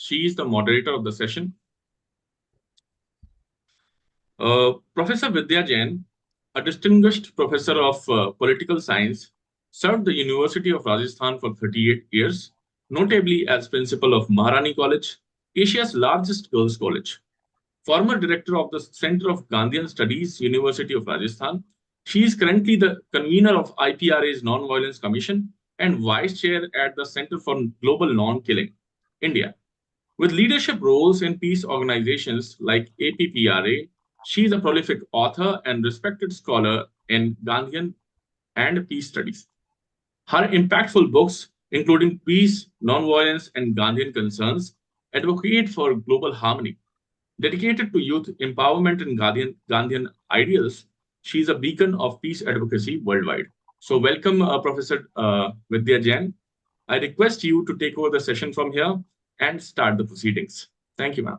She is the moderator of the session. Professor Vidya Jain, a distinguished professor of political science, served the University of Rajasthan for 38 years, notably as principal of Maharani College, Asia's largest girls' college. Former director of the Center of Gandhian Studies, University of Rajasthan, she is currently the convener of IPRA's Nonviolence Commission and vice chair at the Center for Global Non-Killing, India. With leadership roles in peace organizations like APPRA, she is a prolific author and respected scholar in Gandhian and peace studies. Her impactful books, including Peace, Nonviolence, and Gandhian Concerns, advocate for global harmony. Dedicated to youth empowerment and Gandhian ideals, she is a beacon of peace advocacy worldwide. So, welcome, Professor Vidya Jain. I request you to take over the session from here and start the proceedings. Thank you, ma'am.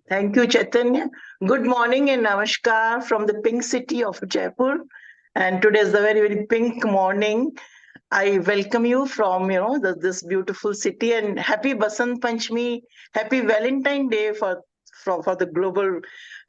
Thank you, Chaitanya. Good morning and namaskar from the pink city of Jaipur. And today is the very, very pink morning. I welcome you from, this beautiful city, and happy Basant Panchami, happy Valentine Day for the global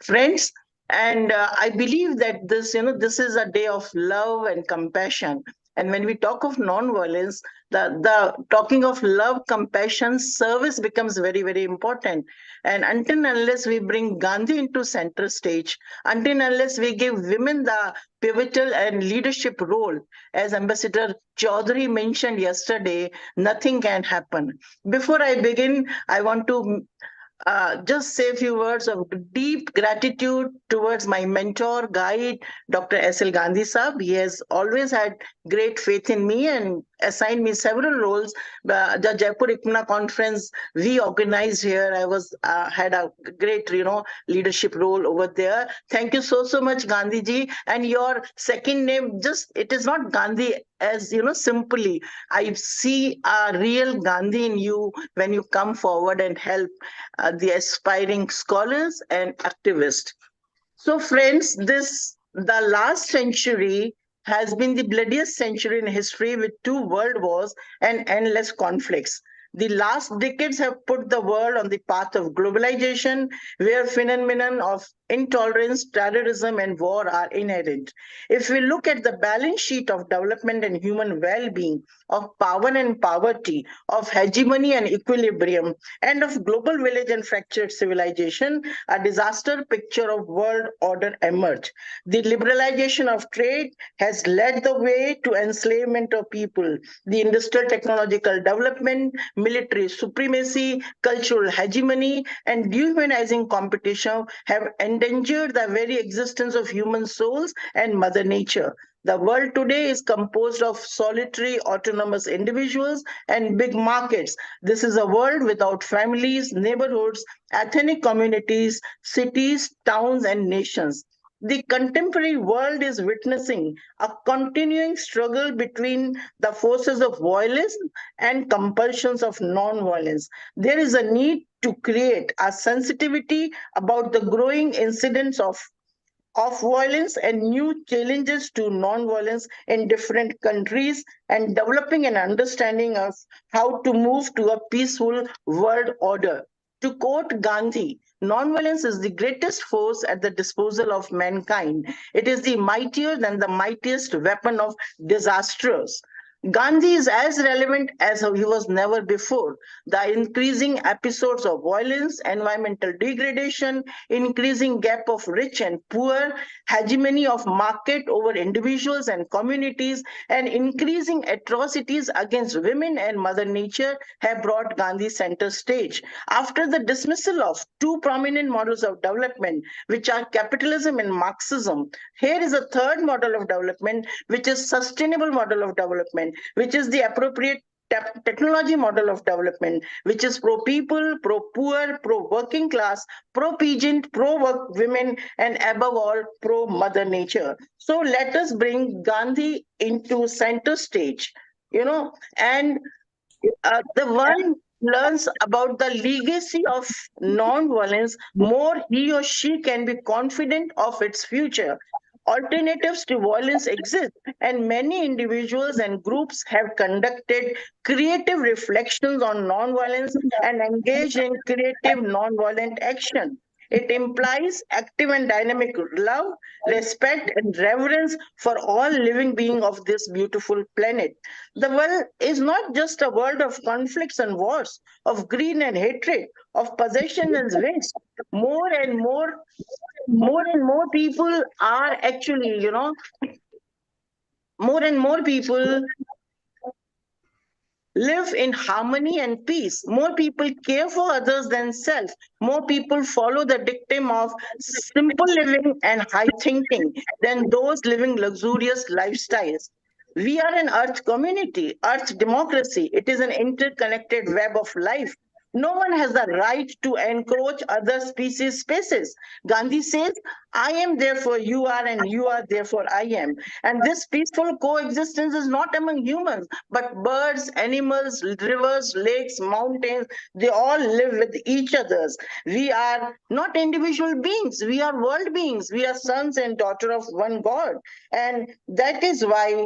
friends. And I believe that this is a day of love and compassion. And when we talk of non-violence, the talking of love, compassion, service becomes very, very important. And until and unless we bring Gandhi into center stage, until and unless we give women the pivotal and leadership role, as Ambassador Chaudhary mentioned yesterday, nothing can happen. Before I begin, I want to just say a few words of deep gratitude towards my mentor, guide, Dr. S.L. Gandhi Saab. He has always had great faith in me and assigned me several roles. The Jaipur ICMA conference we organized here, I was had a great, leadership role over there. Thank you so much, Gandhi ji. And your second name, just it is not Gandhi as simply. I see a real Gandhi in you when you come forward and help the aspiring scholars and activists. So, friends, the last century has been the bloodiest century in history with two world wars and endless conflicts. The last decades have put the world on the path of globalization, where phenomenon of intolerance, terrorism, and war are inherent. If we look at the balance sheet of development and human well-being, of power and poverty, of hegemony and equilibrium, and of global village and fractured civilization, a disaster picture of world order emerged. The liberalization of trade has led the way to enslavement of people. The industrial technological development, military supremacy, cultural hegemony, and dehumanizing competition have endangered the very existence of human souls and Mother Nature. The world today is composed of solitary, autonomous individuals and big markets. This is a world without families, neighborhoods, ethnic communities, cities, towns, and nations. The contemporary world is witnessing a continuing struggle between the forces of violence and compulsions of non-violence. There is a need to create a sensitivity about the growing incidence of violence and new challenges to non-violence in different countries, and developing an understanding of how to move to a peaceful world order. To quote Gandhi, non-violence is the greatest force at the disposal of mankind. It is the mightier than the mightiest weapon of disasters. Gandhi is as relevant as he was never before. The increasing episodes of violence, environmental degradation, increasing gap of rich and poor, hegemony of market over individuals and communities, and increasing atrocities against women and Mother Nature have brought Gandhi center stage. After the dismissal of two prominent models of development, which are capitalism and Marxism, here is a third model of development, which is sustainable model of development, which is the appropriate technology model of development, which is pro people, pro poor, pro working class, pro peasant, pro work women, and above all, pro Mother Nature. So let us bring Gandhi into center stage, and the one learns about the legacy of non-violence, more he or she can be confident of its future. Alternatives to violence exist, and many individuals and groups have conducted creative reflections on nonviolence and engaged in creative nonviolent action. It implies active and dynamic love, respect, and reverence for all living beings of this beautiful planet. The world is not just a world of conflicts and wars, of greed and hatred, of possession and waste. More and more people are actually, more and more people live in harmony and peace. More people care for others than self. More people follow the dictum of simple living and high thinking than those living luxurious lifestyles. We are an earth community, earth democracy. It is an interconnected web of life. No one has the right to encroach other species' spaces. Gandhi says, I am therefore you are, and you are therefore I am. And this peaceful coexistence is not among humans, but birds, animals, rivers, lakes, mountains, they all live with each others. We are not individual beings, we are world beings. We are sons and daughters of one God. And that is why,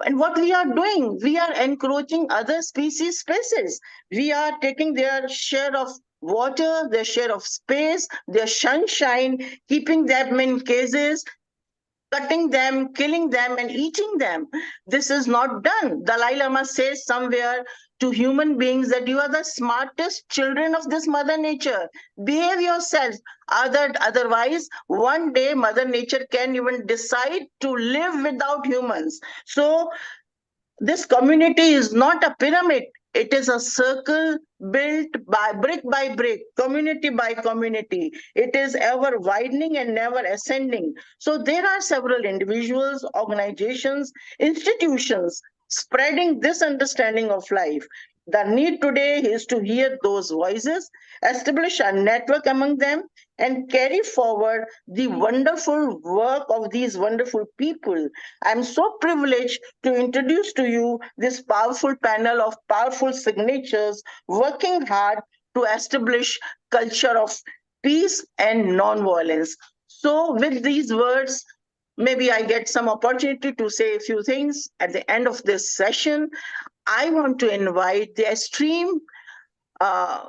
and what we are doing, we are encroaching other species spaces. We are taking their share of water, their share of space, their sunshine, keeping them in cages, cutting them, killing them, and eating them. This is not done. Dalai Lama says somewhere to human beings that you are the smartest children of this Mother Nature. Behave yourself. Otherwise, one day Mother Nature can even decide to live without humans. So this community is not a pyramid. It is a circle built by brick, community by community. It is ever widening and never ascending. So there are several individuals, organizations, institutions spreading this understanding of life. The need today is to hear those voices, establish a network among them, and carry forward the wonderful work of these wonderful people. I'm so privileged to introduce to you this powerful panel of powerful signatures working hard to establish culture of peace and non-violence. So with these words, maybe I get some opportunity to say a few things at the end of this session. I want to invite the esteemed uh,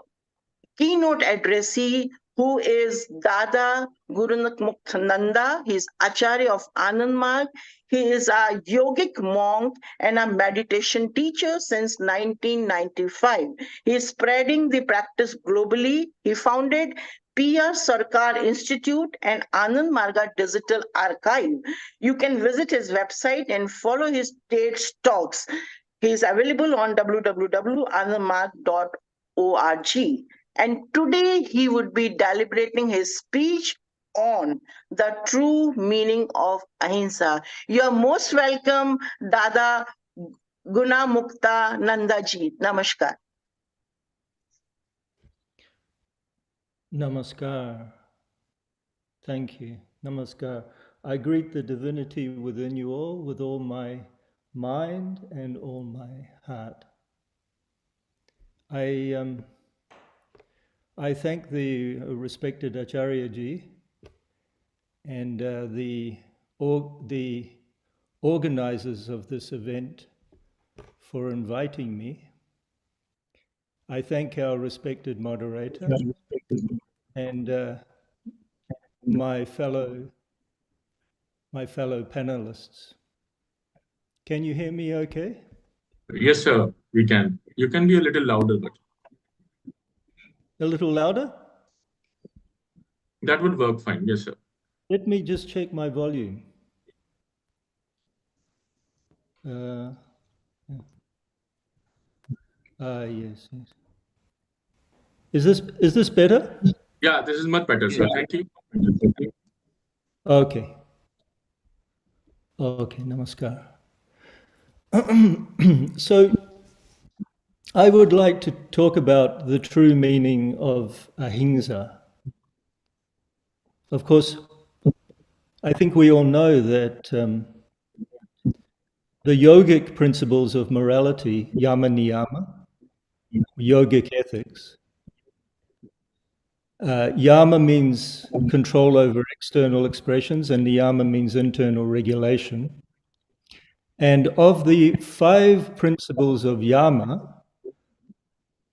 keynote addressee who is Dada Gurunak Muktananda. He is Acharya of Anandmarg. He is a yogic monk and a meditation teacher since 1995. He is spreading the practice globally. He founded PR Sarkar Institute and Anand Marga Digital Archive. You can visit his website and follow his TED talks. He is available on www.anandmarg.org. And today he would be deliberating his speech on the true meaning of ahimsa. You are most welcome, Dada Guna Mukta Nandaji. Namaskar. Namaskar. Thank you. Namaskar. I greet the divinity within you all with all my mind and all my heart. I thank the respected Acharya ji and the organizers of this event for inviting me. I thank our respected moderator and my fellow panelists. Can you hear me okay? Yes, sir, we can. You can be a little louder, but A little louder? that would work fine. Yes, sir. Let me just check my volume. Yes. Is this better? Yeah, this is much better, sir. Thank you. Okay. Okay, namaskar. So I would like to talk about the true meaning of ahimsa. Of course, I think we all know that the yogic principles of morality, yama niyama, yogic ethics, Yama means control over external expressions, and niyama means internal regulation. And of the 5 principles of yama,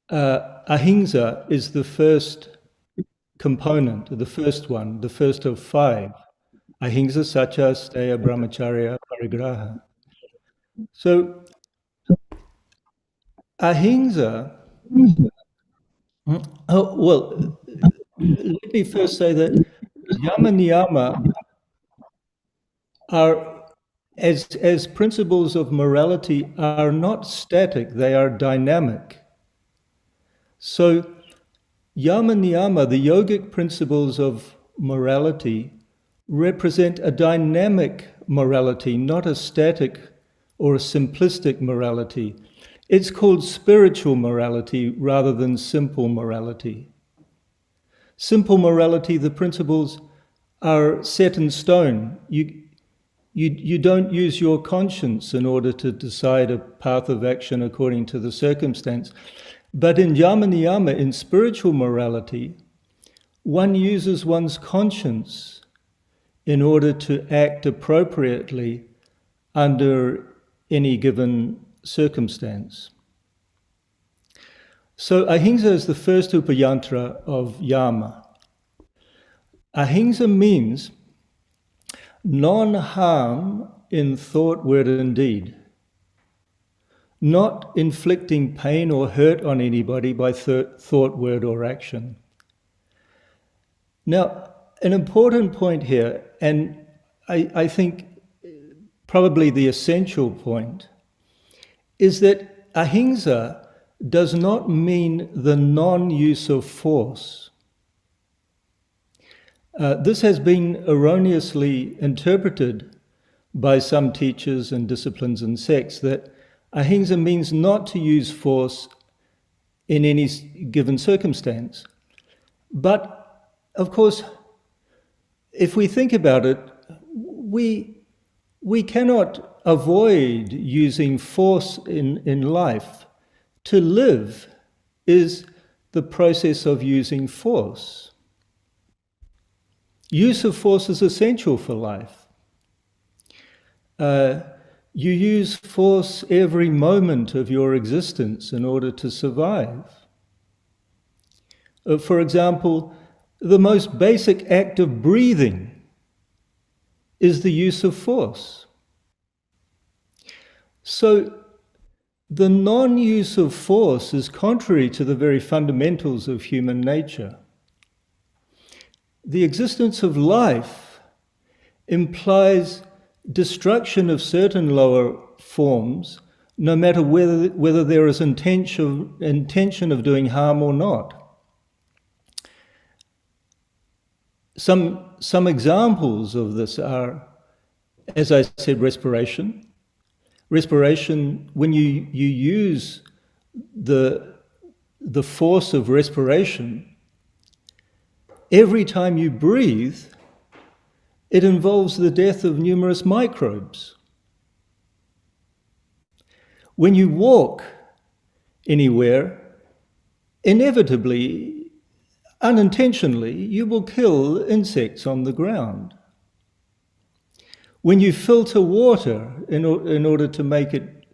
ahimsa is the first component, the first one, the first of 5. Ahimsa, satya, steya, brahmacharya, parigraha. So ahimsa, well, let me first say that yama niyama are, as principles of morality, are not static, they are dynamic. So yama niyama, the yogic principles of morality, represent a dynamic morality, not a static or a simplistic morality. It's called spiritual morality rather than simple morality. Simple morality, the principles are set in stone. You don't use your conscience in order to decide a path of action according to the circumstance. But in yama niyama, in spiritual morality, one uses one's conscience in order to act appropriately under any given circumstance. So ahimsa is the first upayantra of yama. Ahimsa means non-harm in thought, word, and deed. Not inflicting pain or hurt on anybody by thought, word, or action. Now, an important point here, and I think probably the essential point, is that ahimsa does not mean the non-use of force. This has been erroneously interpreted by some teachers and disciplines and sects, that ahimsa means not to use force in any given circumstance. But, of course, if we think about it, we cannot avoid using force in life. To live is the process of using force. Use of force is essential for life. You use force every moment of your existence in order to survive. For example, the most basic act of breathing is the use of force. So the non-use of force is contrary to the very fundamentals of human nature. The existence of life implies destruction of certain lower forms, no matter whether there is intention of doing harm or not. Some examples of this are, as I said, respiration. Respiration, when you use the force of respiration, every time you breathe, it involves the death of numerous microbes. When you walk anywhere, inevitably, unintentionally, you will kill insects on the ground. When you filter water in order to make it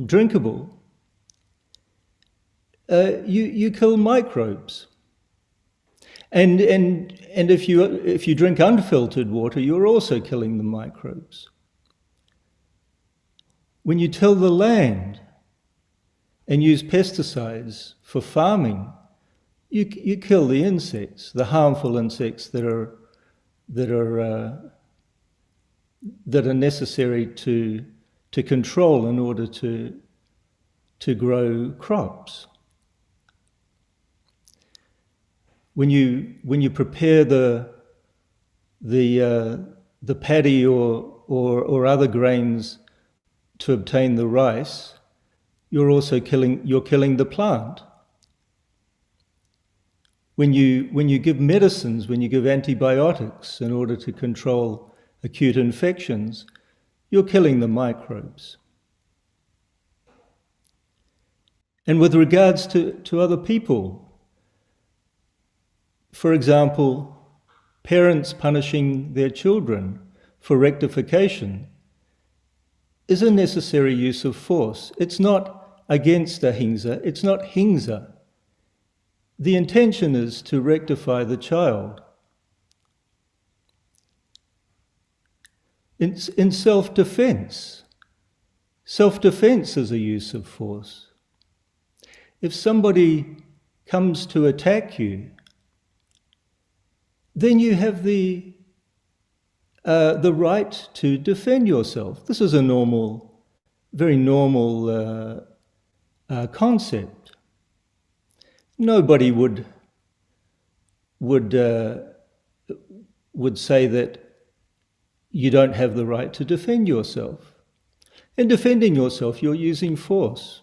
drinkable, you kill microbes. And if you drink unfiltered water, you're also killing the microbes. When you till the land and use pesticides for farming, you kill the insects, the harmful insects that are necessary to control in order to grow crops. When you prepare the paddy or other grains to obtain the rice, you're killing the plant. When you give medicines, when you give antibiotics in order to control acute infections, you're killing the microbes. And with regards to other people, for example, parents punishing their children for rectification is a necessary use of force. It's not against ahimsa, it's not hingsa. The intention is to rectify the child. In self-defense, self-defense is a use of force. If somebody comes to attack you, then you have the right to defend yourself. This is a very normal concept. Nobody would say that you don't have the right to defend yourself. In defending yourself, you're using force.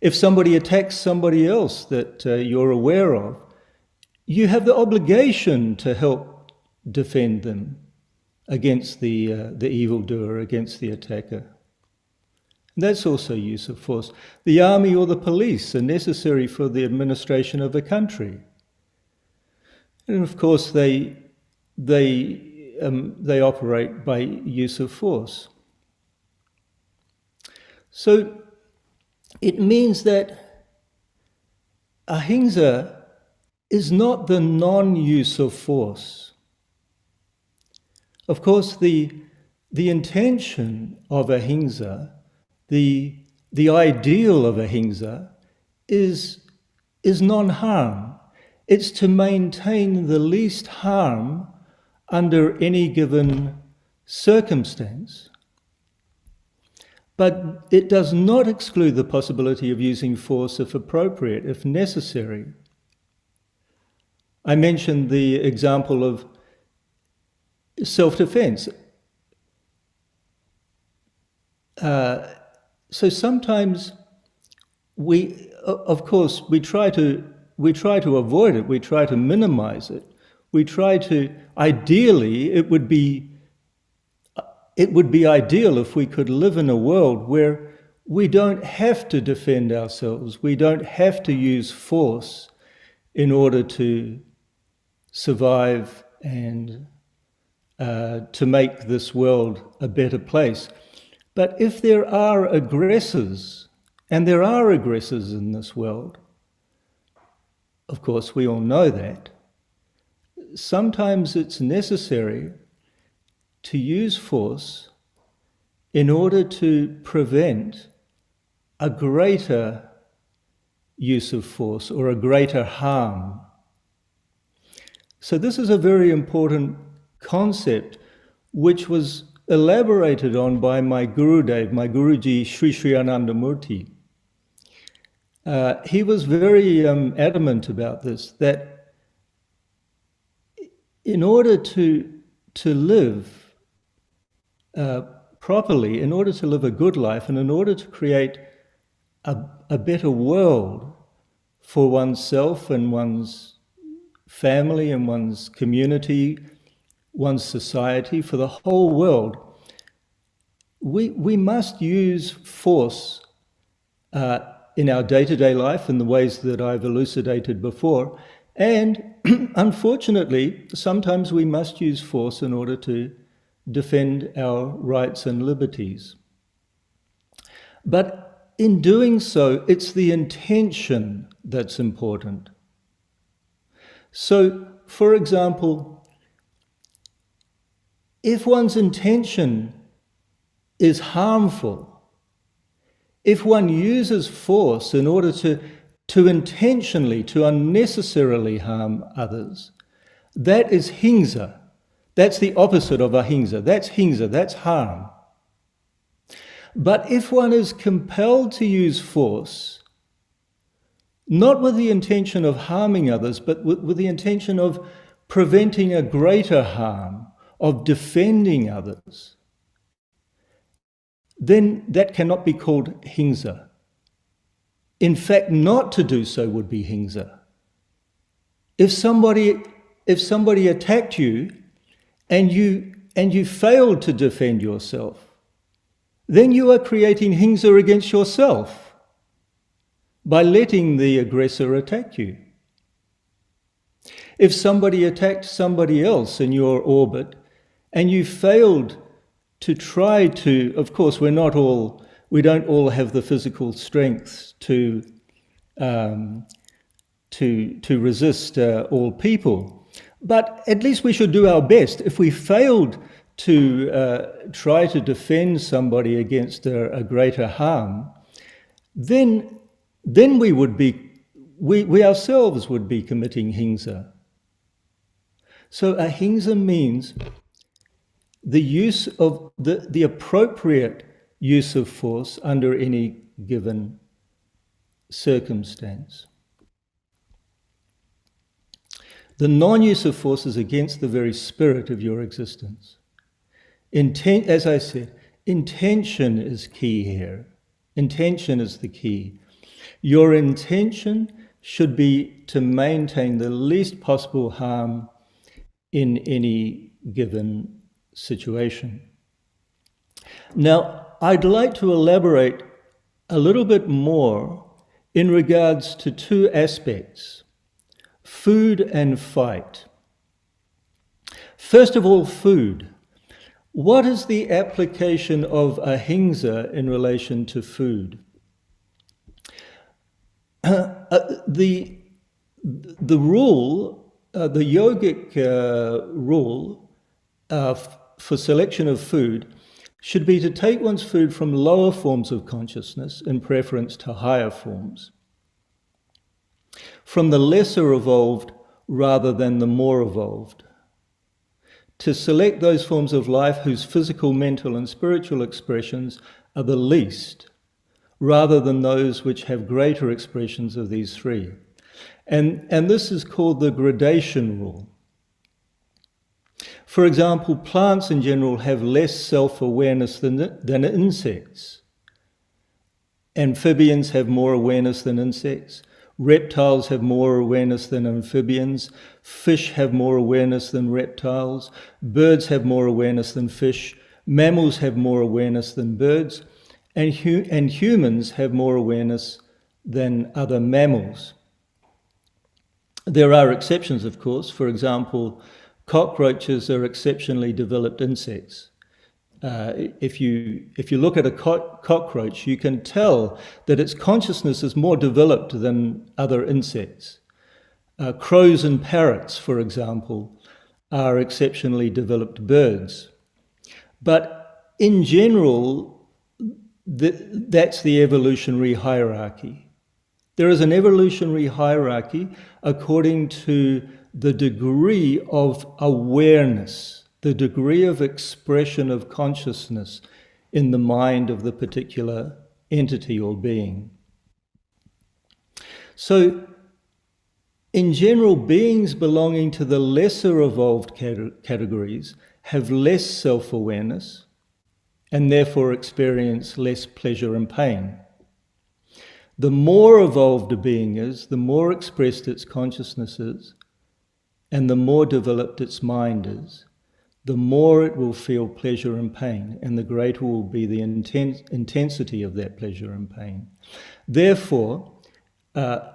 If somebody attacks somebody else that you're aware of, you have the obligation to help defend them against the evildoer, against the attacker. And that's also use of force. The army or the police are necessary for the administration of a country. And of course, they operate by use of force. So it means that ahimsa is not the non-use of force. Of course, the intention of ahimsa, the ideal of ahimsa is non-harm. It's to maintain the least harm under any given circumstance. But it does not exclude the possibility of using force if appropriate, if necessary. I mentioned the example of self-defense. So sometimes of course, we try to avoid it, we try to minimize it. We try to, ideally, it would be ideal if we could live in a world where we don't have to defend ourselves, we don't have to use force in order to survive and to make this world a better place. But if there are aggressors, and there are aggressors in this world, of course we all know that, sometimes it's necessary to use force in order to prevent a greater use of force or a greater harm. So this is a very important concept which was elaborated on by my Gurudev, my Guruji Sri Sri Anandamurti. He was very adamant about this, that in order to live properly, in order to live a good life, and in order to create a better world for oneself and one's family and one's community, one's society, for the whole world, we must use force in our day-to-day life in the ways that I've elucidated before. And unfortunately, sometimes we must use force in order to defend our rights and liberties. But in doing so, it's the intention that's important. So, for example, if one's intention is harmful, if one uses force in order to intentionally, to unnecessarily harm others, that is hingsa. That's the opposite of ahimsa. That's hingsa, that's harm. But if one is compelled to use force, not with the intention of harming others, but with the intention of preventing a greater harm, of defending others, then that cannot be called hingsa. In fact, not to do so would be hingsa. If somebody attacked you and you failed to defend yourself, then you are creating hingsa against yourself by letting the aggressor attack you. If somebody attacked somebody else in your orbit and you failed to try to, of course, we don't all have the physical strength to resist all people, but at least we should do our best. If we failed to try to defend somebody against a greater harm, then we ourselves would be committing hingsa. So ahimsa means the use of the appropriate use of force under any given circumstance. The non-use of force is against the very spirit of your existence. As I said, intention is key here. Intention is the key. Your intention should be to maintain the least possible harm in any given situation. Now, I'd like to elaborate a little bit more in regards to two aspects: food and fight. First of all, food. What is the application of ahimsa in relation to food? The rule, the yogic rule for selection of food should be to take one's food from lower forms of consciousness in preference to higher forms, from the lesser evolved rather than the more evolved, to select those forms of life whose physical, mental, and spiritual expressions are the least, rather than those which have greater expressions of these three. And this is called the gradation rule. For example, plants in general have less self-awareness than insects. Amphibians have more awareness than insects. Reptiles have more awareness than amphibians. Fish have more awareness than reptiles. Birds have more awareness than fish. Mammals have more awareness than birds. And humans have more awareness than other mammals. There are exceptions, of course. For example, cockroaches are exceptionally developed insects. If you look at a cockroach, you can tell that its consciousness is more developed than other insects. Crows and parrots, for example, are exceptionally developed birds. But in general, that's the evolutionary hierarchy. There is an evolutionary hierarchy according to the degree of awareness, the degree of expression of consciousness in the mind of the particular entity or being. So, in general, beings belonging to the lesser evolved categories have less self-awareness and therefore experience less pleasure and pain. The more evolved a being is, the more expressed its consciousness is, and the more developed its mind is, the more it will feel pleasure and pain, and the greater will be the intensity of that pleasure and pain. Therefore, in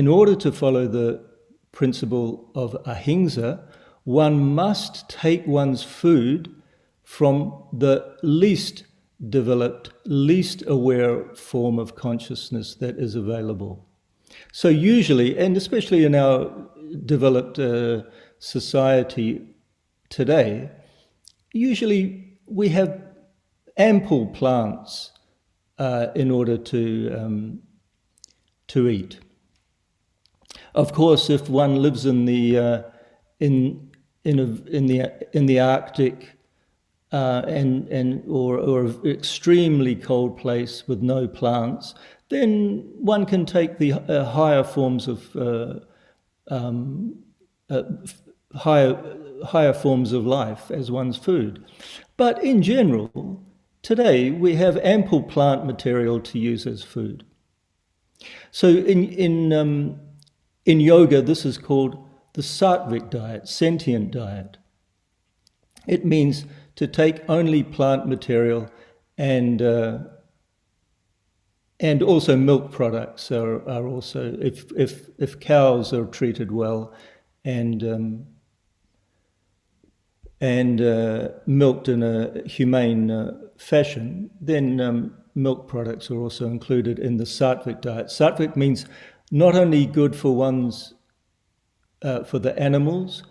order to follow the principle of ahimsa, one must take one's food from the least developed, least aware form of consciousness that is available. So usually, and especially in our developed society today, usually we have ample plants in order to eat. Of course, if one lives in the Arctic or extremely cold place with no plants, then one can take the higher forms of higher forms of life as one's food. But in general, today we have ample plant material to use as food. So in yoga, this is called the sattvic diet, sentient diet. It means to take only plant material and and also milk products are also, if cows are treated well and milked in a humane fashion, then milk products are also included in the sattvic diet. Sattvic means not only good for one's, for the animals,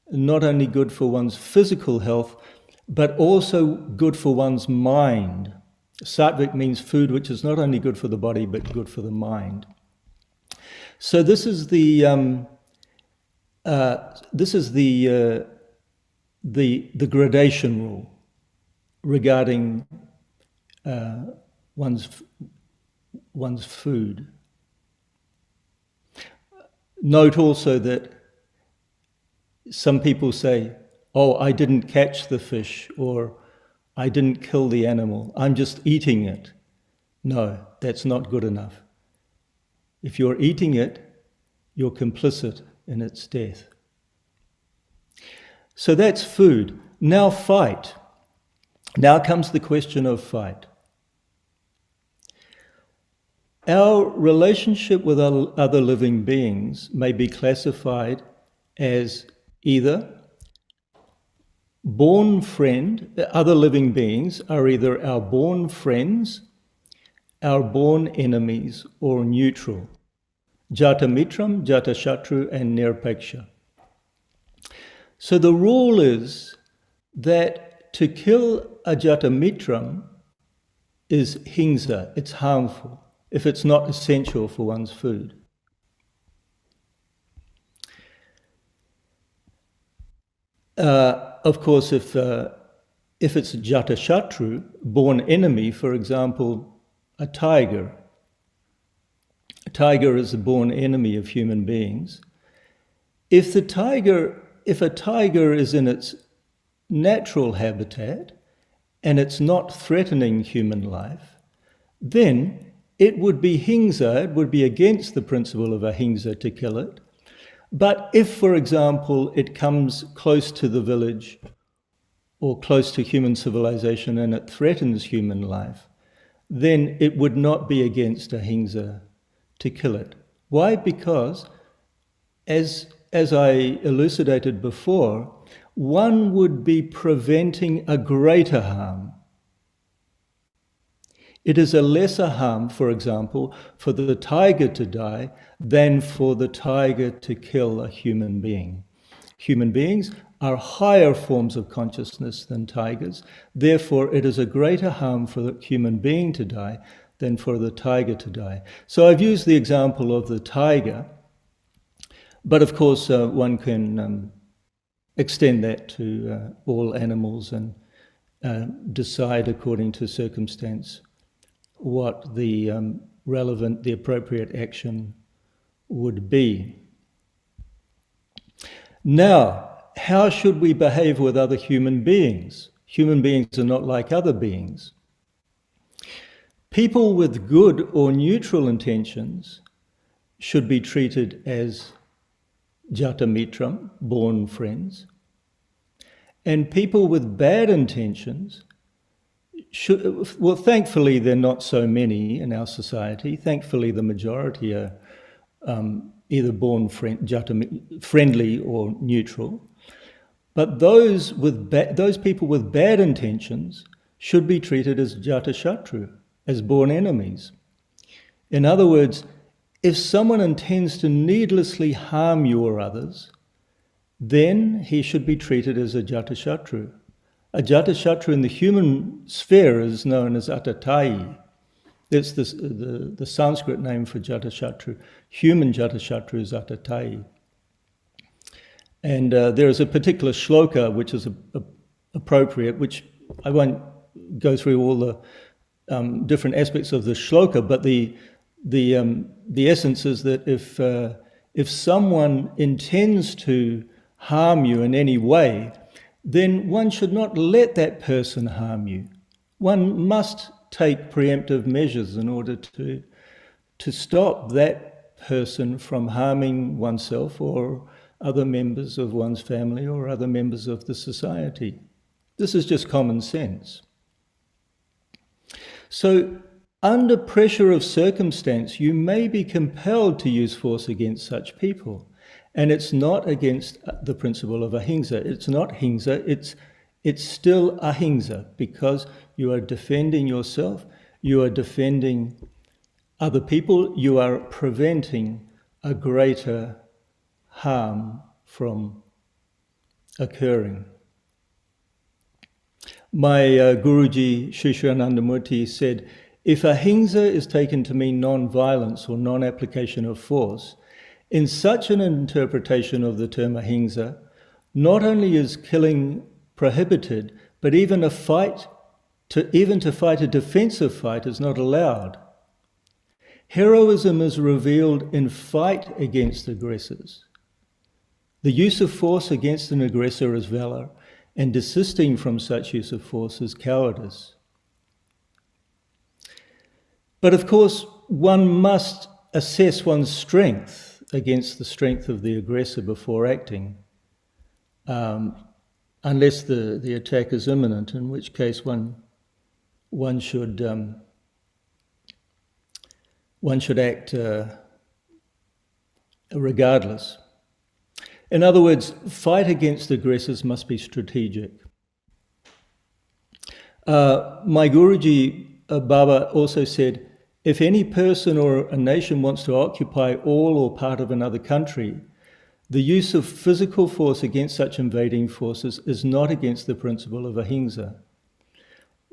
not only good for one's physical health, but also good for one's mind. Sattvic means food which is not only good for the body, but good for the mind. So this is the gradation rule regarding one's food. Note also that some people say, "Oh, I didn't catch the fish," or "I didn't kill the animal, I'm just eating it." No, that's not good enough. If you're eating it, you're complicit in its death. So that's food. Now fight. Now comes the question of fight. Our relationship with other living beings may be classified as either born friend, other living beings are either our born friends, our born enemies, or neutral. Jata mitram, jata shatru, and nirpaksha. So the rule is that to kill a jata mitram is hingsa, it's harmful, if it's not essential for one's food. Of course, if it's a jata shatru, born enemy, for example, a tiger. A tiger is a born enemy of human beings. If a tiger is in its natural habitat and it's not threatening human life, then it would be hingsa, it would be against the principle of ahimsa to kill it. But if, for example, it comes close to the village or close to human civilization and it threatens human life, then it would not be against ahimsa to kill it. Why? Because, as I elucidated before, one would be preventing a greater harm. It is a lesser harm, for example, for the tiger to die than for the tiger to kill a human being. Human beings are higher forms of consciousness than tigers. Therefore, it is a greater harm for the human being to die than for the tiger to die. So I've used the example of the tiger, but of course one can extend that to all animals and decide according to circumstance what the the appropriate action would be. Now, how should we behave with other human beings? Human beings are not like other beings. People with good or neutral intentions should be treated as jata mitram, born friends. And people with bad intentions well, thankfully, there are not so many in our society. Thankfully, the majority are either born friendly or neutral. But those people with bad intentions should be treated as jata shatru, as born enemies. In other words, if someone intends to needlessly harm you or others, then he should be treated as a jata shatru. A jata shatru in the human sphere is known as atatayi. That's the Sanskrit name for jata shatru. Human jata shatru is atatayi. And there is a particular shloka which is appropriate, which I won't go through all the different aspects of the shloka, but the essence is that if someone intends to harm you in any way, then one should not let that person harm you. One must take preemptive measures in order to stop that person from harming oneself or other members of one's family or other members of the society. This is just common sense. So under pressure of circumstance, you may be compelled to use force against such people. And it's not against the principle of ahimsa. It's not hingsa, it's still ahimsa, because you are defending yourself, you are defending other people, you are preventing a greater harm from occurring. My Guruji Shishyanandamurti said, if ahimsa is taken to mean non-violence or non-application of force, in such an interpretation of the term ahimsa, not only is killing prohibited, but even to fight a defensive fight is not allowed. Heroism is revealed in fight against aggressors. The use of force against an aggressor is valor, and desisting from such use of force is cowardice. But of course, one must assess one's strength against the strength of the aggressor before acting, unless the attack is imminent, in which case one should act regardless. In other words, fight against aggressors must be strategic. My Guruji Baba also said, if any person or a nation wants to occupy all or part of another country, the use of physical force against such invading forces is not against the principle of ahimsa.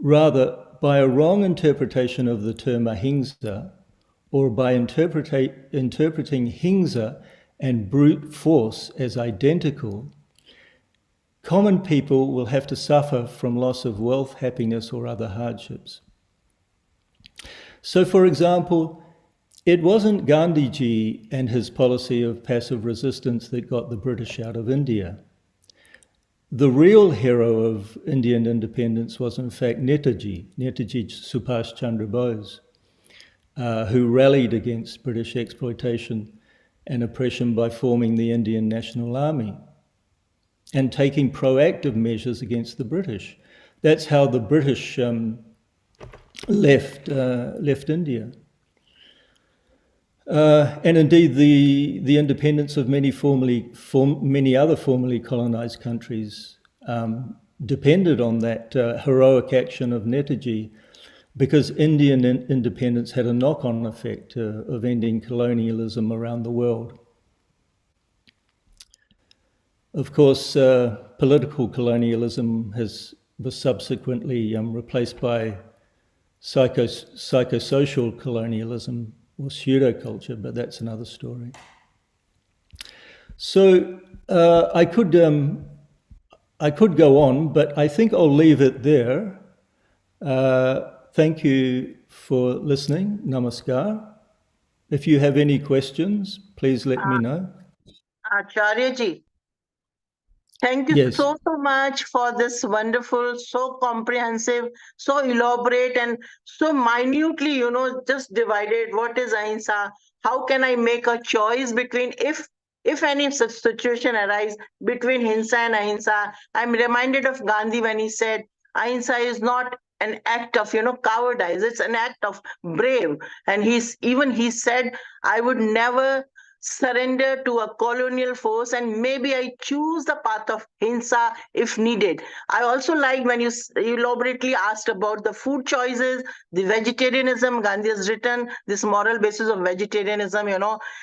Rather, by a wrong interpretation of the term ahimsa, or by interpreting hingsa and brute force as identical, common people will have to suffer from loss of wealth, happiness, or other hardships. So, for example, it wasn't Gandhiji and his policy of passive resistance that got the British out of India. The real hero of Indian independence was, in fact, Netaji Subhash Chandra Bose, who rallied against British exploitation and oppression by forming the Indian National Army and taking proactive measures against the British. That's how the British left India. And indeed, the independence of many other formerly colonized countries depended on that heroic action of Netaji, because Indian independence had a knock-on effect of ending colonialism around the world. Of course, political colonialism was subsequently replaced by psychosocial colonialism or pseudo-culture, but that's another story. So I could go on, but I think I'll leave it there. Thank you for listening. Namaskar. If you have any questions, please let me know. Acharya ji, thank you Yes. so much for this wonderful, so comprehensive, so elaborate, and so minutely, just divided. What is ahimsa? How can I make a choice between, if any such situation arises between hinsa and ahimsa? I'm reminded of Gandhi when he said, ahimsa is not an act of cowardice, it's an act of brave. And he said, I would never surrender to a colonial force, and maybe I choose the path of hinsa if needed. I also like when you elaborately asked about the food choices, the vegetarianism. Gandhi has written this moral basis of vegetarianism,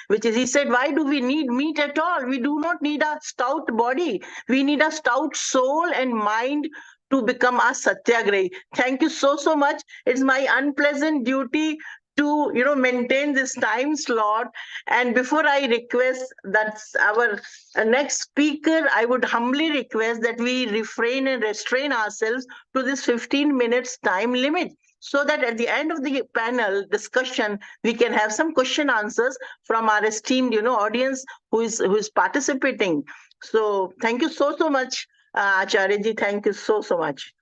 which is, he said, why do we need meat at all? We do not need a stout body. We need a stout soul and mind to become a satyagrahi. Thank you so much. It's my unpleasant duty to maintain this time slot. And before I request that our next speaker, I would humbly request that we refrain and restrain ourselves to this 15 minutes time limit, so that at the end of the panel discussion, we can have some question answers from our esteemed audience who is participating. So thank you so much, Acharya ji. Thank you so much.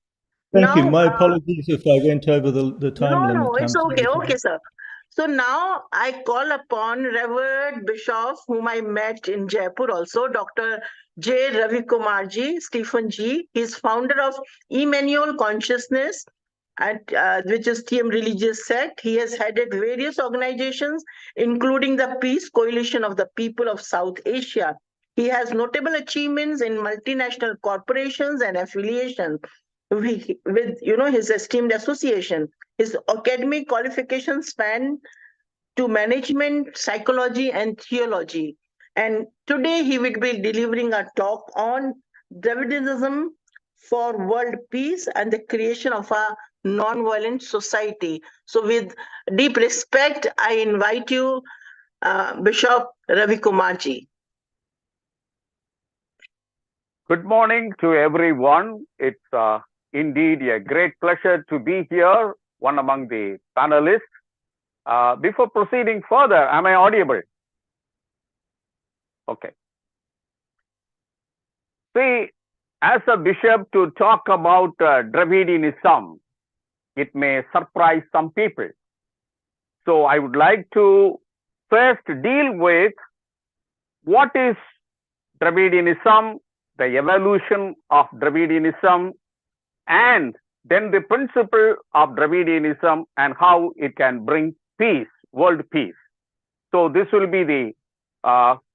Thank you. My apologies if I went over the time limit. No, it's okay. Okay, sir. So now I call upon Reverend Bishop, whom I met in Jaipur also, Dr. J. Ravi Kumar ji, Stephen G. He's founder of Emmanuel Consciousness which is TM Religious Sect. He has headed various organizations, including the Peace Coalition of the People of South Asia. He has notable achievements in multinational corporations and affiliation with his esteemed association. His academic qualifications span to management, psychology, and theology. And today he will be delivering a talk on Dravidism for world peace and the creation of a non-violent society. So, with deep respect, I invite you, Bishop Ravi Kumarji. Good morning to everyone. It's indeed a great pleasure to be here, one among the panelists. Before proceeding further, am I audible? Okay. See, as a bishop, to talk about Dravidianism, it may surprise some people. So I would like to first deal with what is Dravidianism, the evolution of Dravidianism, and then the principle of Dravidianism and how it can bring peace, world peace. So this will be the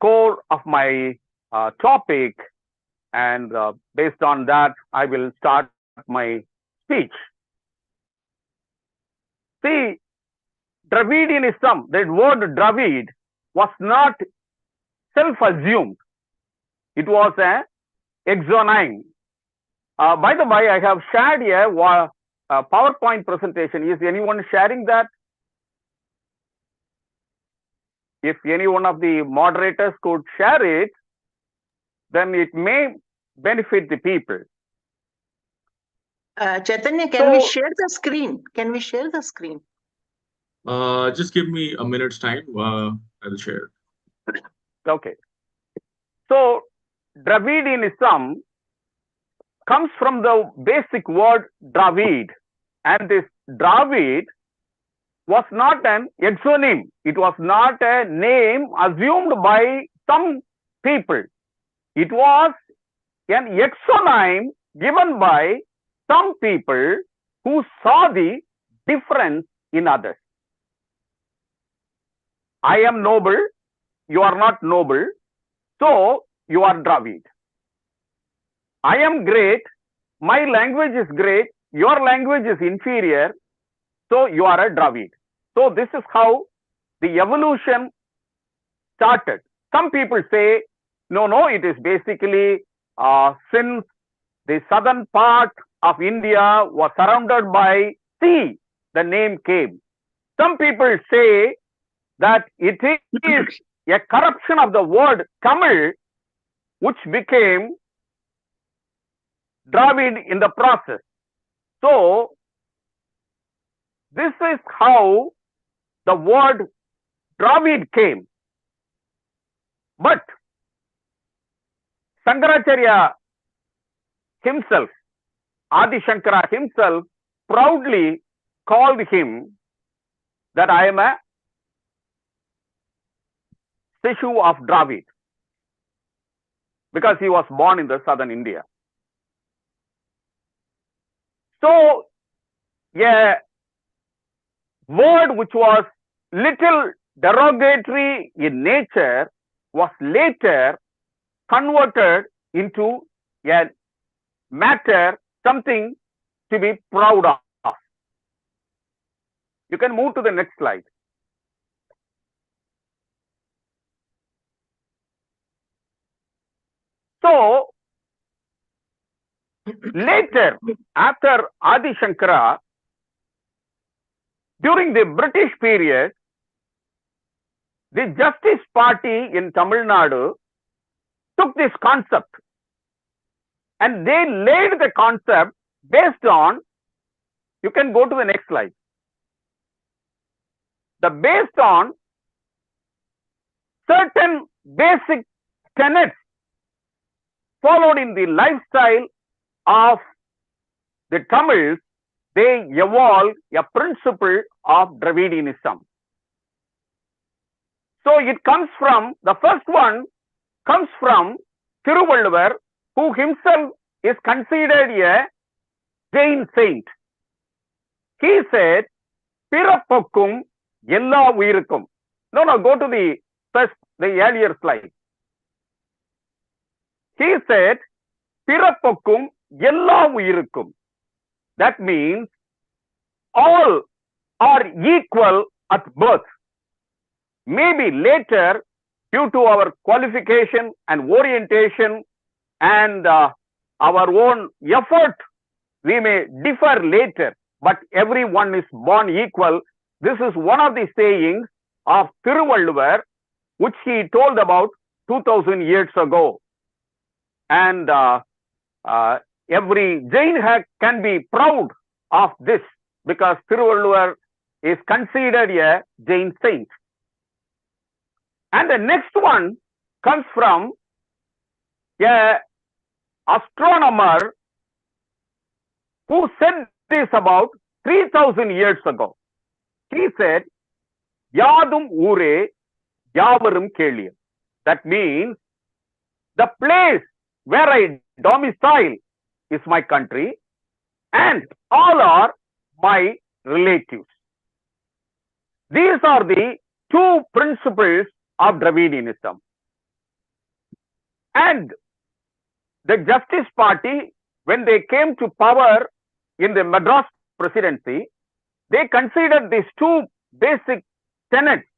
core of my topic, and based on that, I will start my speech. See, Dravidianism, that word Dravid was not self-assumed. It was an exonym. By the way, I have shared a PowerPoint presentation. Is anyone sharing that? If any one of the moderators could share it, then it may benefit the people. Chaitanya, can we share the screen? Can we share the screen? Just give me a minute's time. I'll share. Okay. So, Dravidianism comes from the basic word Dravid, and this Dravid was not an exonym. It was not a name assumed by some people. It was an exonym given by some people who saw the difference in others. I am noble, you are not noble, so you are Dravid. I am great, my language is great, your language is inferior, so you are a Dravid. So this is how the evolution started. Some people say, no, it is basically since the southern part of India was surrounded by sea, the name came. Some people say that it is a corruption of the word Tamil, which became Dravid in the process. So, this is how the word Dravid came. But Shankaracharya himself, Adi Shankara himself, proudly called him that I am a Sishu of Dravid, because he was born in the southern India. So, a word which was little derogatory in nature was later converted into a matter, something to be proud of. You can move to the next slide. So, later, after Adi Shankara, during the British period, the Justice Party in Tamil Nadu took this concept and they laid the concept based on, you can go to the next slide, based on certain basic tenets followed in the lifestyle of the Tamils. They evolved a principle of Dravidianism. So it comes from, the first one comes from Thiruvalluvar, who himself is considered a Jain saint. He said, பிறப்புக்கும் எல்லா உயிருக்கும். No, go to the earlier slide. He said, பிறப்புக்கும் எல்லா உயிருக்கும். That means all are equal at birth. Maybe later, due to our qualification and orientation and our own effort, we may differ later, but everyone is born equal. This is one of the sayings of Thiruvalluvar, which he told about 2000 years ago. And every Jain can be proud of this, because Thiruvalluvar is considered a Jain saint. And the next one comes from an astronomer who said this about 3000 years ago. He said, Yadum Ure Yavarum Kelium. That means the place where I domicile is my country, and all are my relatives. These are the two principles of Dravidianism. And the Justice Party, when they came to power in the Madras presidency, they considered these two basic tenets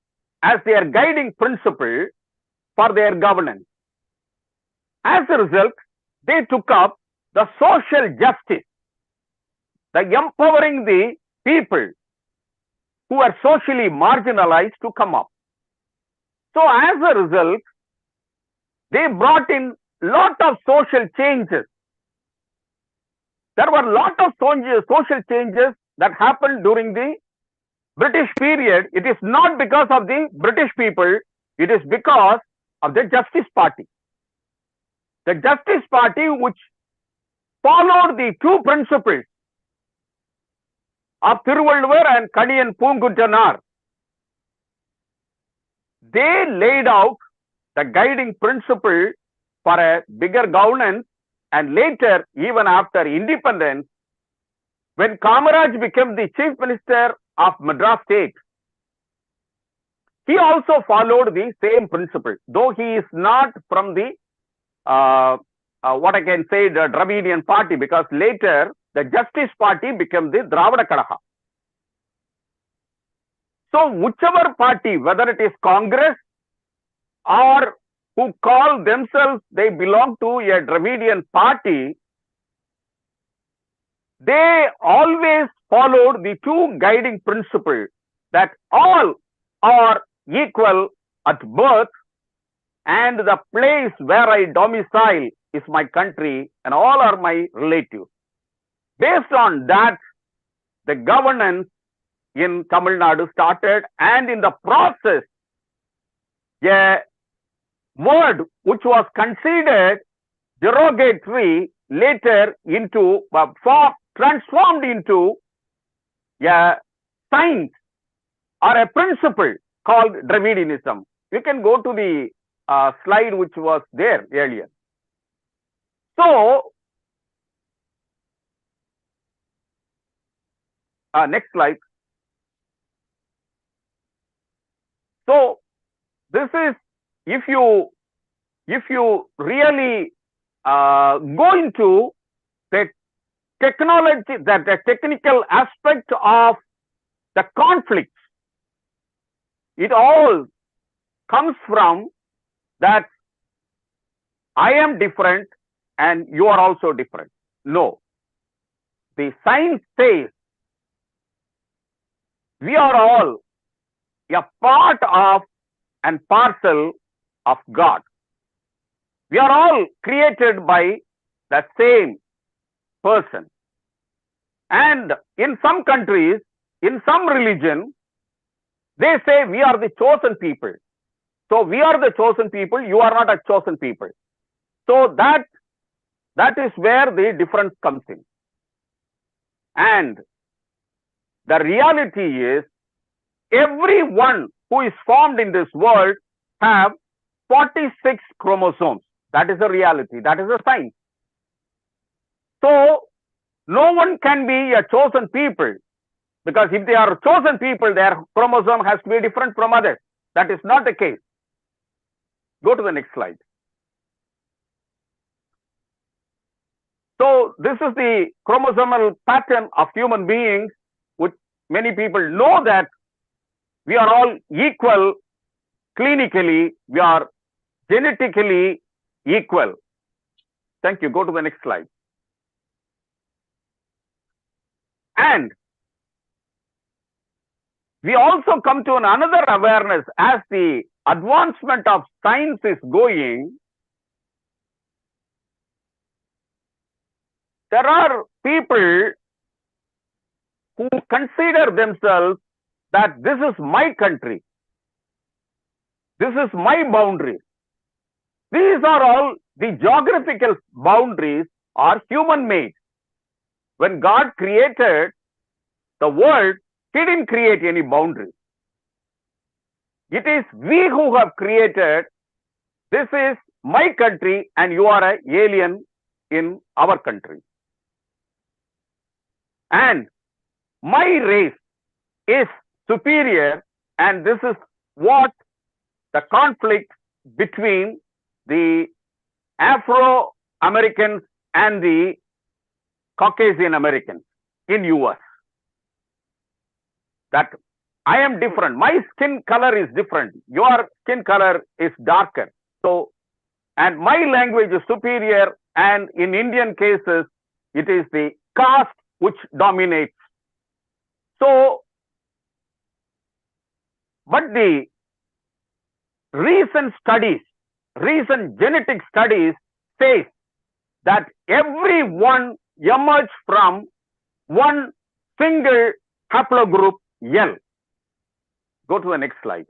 as their guiding principle for their governance. As a result, they took up the social justice, the empowering the people who are socially marginalized to come up. So as a result, they brought in lot of social changes. There were lot of social changes that happened during the British period. It is not because of the British people, it is because of the Justice Party. The Justice Party, which followed the two principles of Thiruvalluvar and Kadiyan Poonguttanar, they laid out the guiding principle for a bigger governance. And later, even after independence, when Kamaraj became the chief minister of Madras state, he also followed the same principle, though he is not from the what I can say, the Dravidian party, because later the Justice Party became the Dravida Kalaha. So whichever party, whether it is Congress or who call themselves they belong to a Dravidian party, they always followed the two guiding principles, that all are equal at birth, and the place where I domicile is my country, and all are my relatives. Based on that, the governance in Tamil Nadu started, and in the process, a word which was considered derogatory later into transformed into a science or a principle called Dravidianism. You can go to the slide which was there earlier. So next slide. So this is, if you really go into the technology, that the technical aspect of the conflicts, it all comes from that I am different and you are also different. No, the science says we are all a part of and parcel of God. We are all created by the same person. And in some countries, in some religion, they say we are the chosen people. So we are the chosen people, you are not a chosen people. So that is where the difference comes in. And the reality is, everyone who is formed in this world have 46 chromosomes. That is a reality. That is a science. So no one can be a chosen people Because if they are chosen people, their chromosome has to be different from others. That is not the case. Go to the next slide. So this is the chromosomal pattern of human beings, which many people know that we are all equal clinically, we are genetically equal. Thank you. Go to the next slide. And we also come to another awareness as the advancement of science is going. There are people who consider themselves that this is my country. This is my boundary. These are all the geographical boundaries are human made. When God created the world, He didn't create any boundaries. It is we who have created, this is my country and you are an alien in our country. And my race is superior, and this is what the conflict between the Afro-Americans and the Caucasian Americans in US. That I am different. My skin color is different. Your skin color is darker. So, and my language is superior, and in Indian cases, it is the caste which dominates. So, but the recent studies, recent genetic studies say that everyone emerged from one single haplogroup L. Go to the next slide.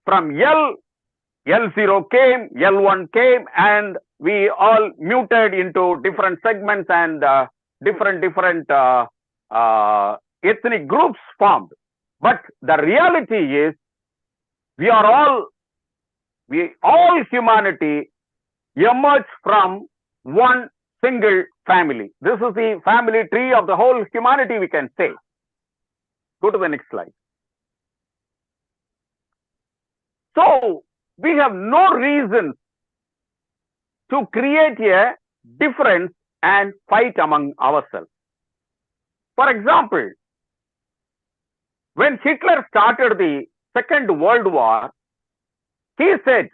From L, L0 came, L1 came, and we all muted into different segments and different ethnic groups formed. But the reality is, we all humanity emerged from one single family. This is the family tree of the whole humanity, we can say. Go to the next slide. So, we have no reason to create a difference and fight among ourselves. For example, when Hitler started the Second World War, he said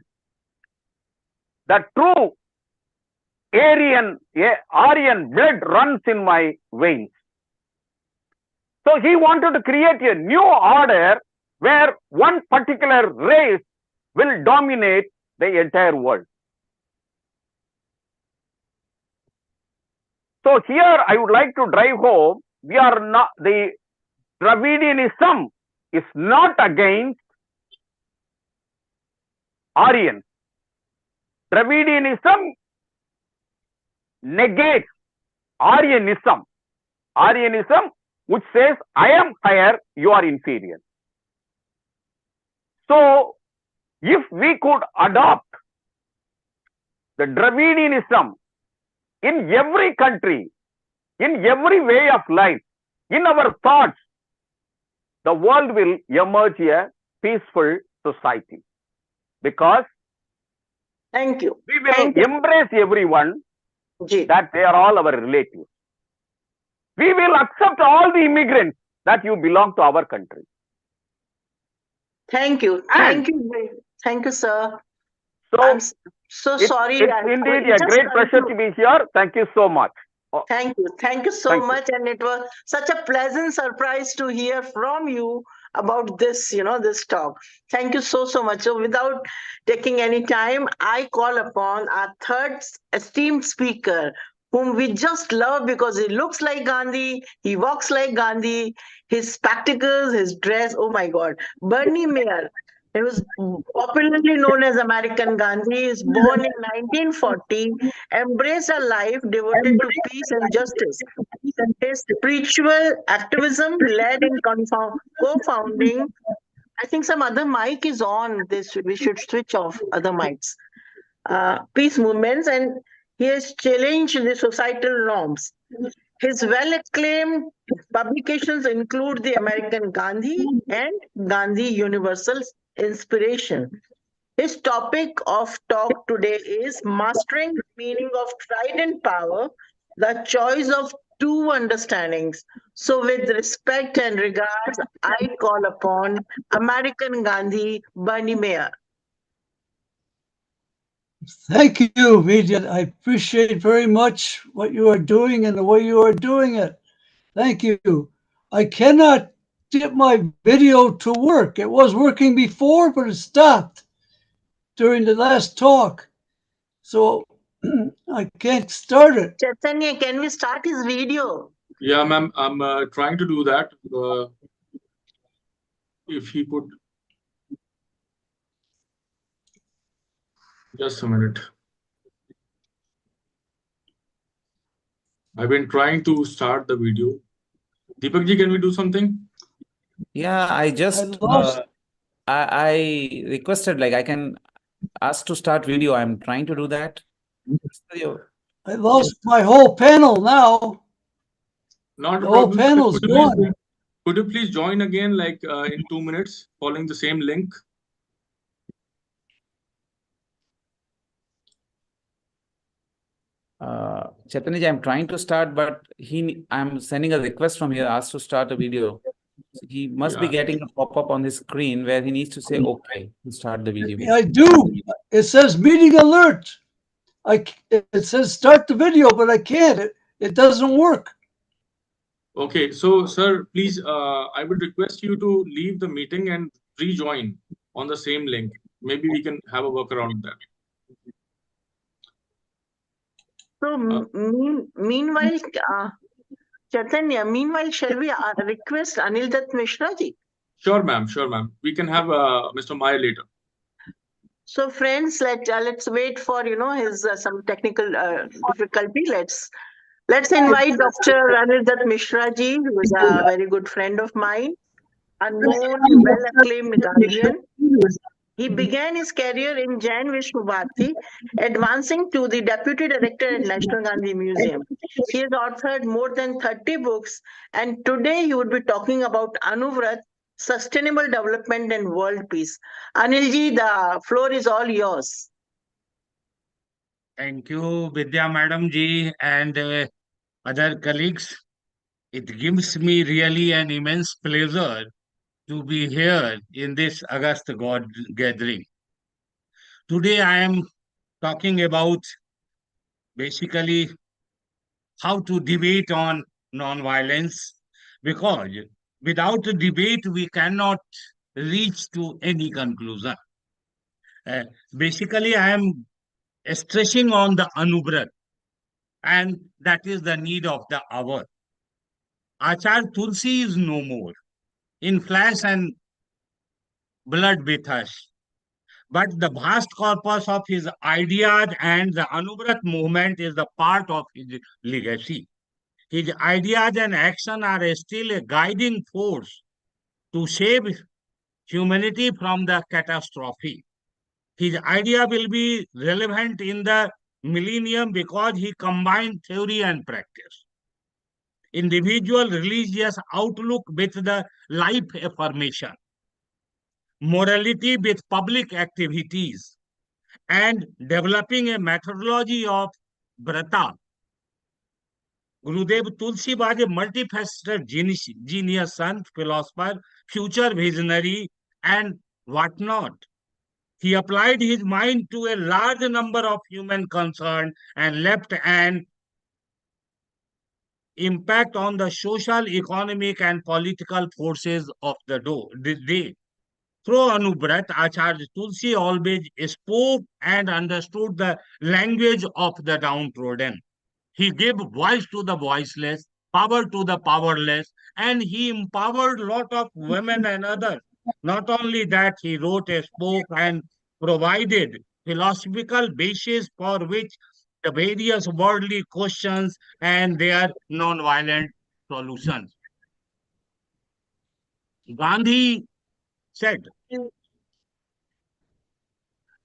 that true Aryan blood runs in my veins. So he wanted to create a new order where one particular race will dominate the entire world. So here I would like to drive home, we are not, the Dravidianism is not against Aryans. Dravidianism negates Aryanism. Aryanism which says, I am higher, you are inferior. So, if we could adopt the Dravidianism in every country, in every way of life, in our thoughts, the world will emerge a peaceful society. Because Thank you. we will embrace everyone that they are all our relatives. We will accept all the immigrants that you belong to our country. Thank you. And Thank you. Thank you, sir. so I'm so sorry. it's indeed a great pleasure to be here. Thank you so much. Thank you. Thank you so Thank you. much. And it was such a pleasant surprise to hear from you about this, this talk. Thank you so much. So without taking any time, I call upon our third esteemed speaker, whom we just love because he looks like Gandhi, he walks like Gandhi, his spectacles, his dress, oh my God. Bernie Mayer, he was popularly known as American Gandhi. He was born in 1940, embraced a life devoted to peace and justice. His spiritual activism led in co-founding. I think some other mic is on. This we should switch off other mics. Peace movements, and he has challenged the societal norms. His well-acclaimed publications include the American Gandhi and Gandhi Universal Inspiration. His topic of talk today is Mastering the Meaning of Trident Power, the choice of two understandings. So, with respect and regards, I call upon American Gandhi, Bernie Mayer. Thank you, Vidya. I appreciate very much what you are doing and the way you are doing it. Thank you. I cannot get my video to work. It was working before, but it stopped during the last talk. So I can't start it. Chaitanya, can we start his video? Yeah, ma'am, I'm trying to do that. If he could just a minute. I've been trying to start the video. Deepak ji, can we do something? Yeah, I just lost- I requested like I can ask to start video. I'm trying to do that. I lost my whole panel now. Not a The whole problem. panel's gone. Could you please join again, like in 2 minutes, following the same link? Chaitanya ji, I'm trying to start, but I'm sending a request from here, asked to start a video. So he must be Yeah. getting a pop-up on his screen where he needs to say okay to start the video. I do. It says meeting alert. It says start the video, but I can't. It doesn't work. Okay, so sir, please, I would request you to leave the meeting and rejoin on the same link. Maybe we can have a workaround there. So, meanwhile, Chaitanya, meanwhile, shall we request Anil Dutt Mishra ji? Sure, ma'am. Sure, ma'am. We can have Mr. Meyer later. So, friends, let's wait for his some technical difficulty. Let's invite Dr. Anil Dutt Mishra ji, who is a very good friend of mine, a known, well-acclaimed Gandhian. He began his career in Jain Vishnu Bharati, advancing to the Deputy Director at National Gandhi Museum. He has authored more than 30 books, and today he would be talking about Anuvrat, sustainable development and world peace. Anilji, the floor is all yours. Thank you, Vidya Madam Ji and other colleagues. It gives me really an immense pleasure to be here in this August God gathering. Today I am talking about basically how to debate on non-violence, because without a debate we cannot reach to any conclusion. Basically, I am stressing on the Anubrat, and that is the need of the hour. Achar Tulsi is no more in flesh and blood with us, but the vast corpus of his ideas and the Anubrat movement is the part of his legacy. His ideas and action are still a guiding force to save humanity from the catastrophe. His idea will be relevant in the millennium because he combined theory and practice. Individual religious outlook with the life affirmation, morality with public activities, and developing a methodology of Brata. Gurudev Tulsi was a multifaceted genius, son, philosopher, future visionary, and whatnot. He applied his mind to a large number of human concerns and left an impact on the social, economic, and political forces of the day. Through Anubrat, Acharya Tulsi always spoke and understood the language of the downtrodden. He gave voice to the voiceless, power to the powerless, and he empowered a lot of women and others. Not only that, he wrote, spoke, and provided philosophical basis for which the various worldly questions and their non-violent solutions. Gandhi said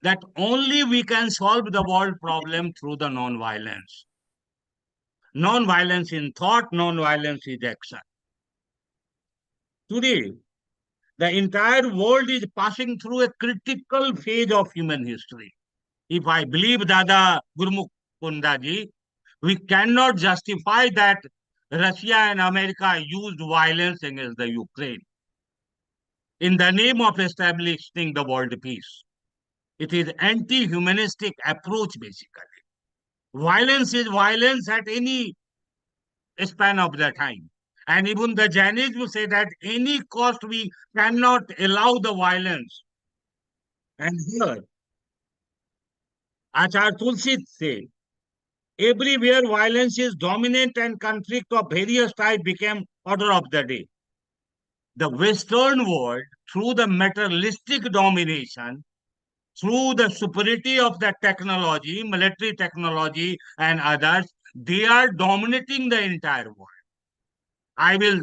that only we can solve the world problem through the non-violence. Non-violence in thought, non-violence in action. Today, the entire world is passing through a critical phase of human history. If I believe Dada Gurmukh Kundaji, we cannot justify that Russia and America used violence against the Ukraine in the name of establishing the world peace. It is anti-humanistic approach, basically. Violence is violence at any span of the time. And even the Jainism say that any cost we cannot allow the violence. And here, Acharya Tulsi said, everywhere violence is dominant and conflict of various types became order of the day. The Western world, through the materialistic domination, through the superiority of the technology, military technology and others, they are dominating the entire world. I will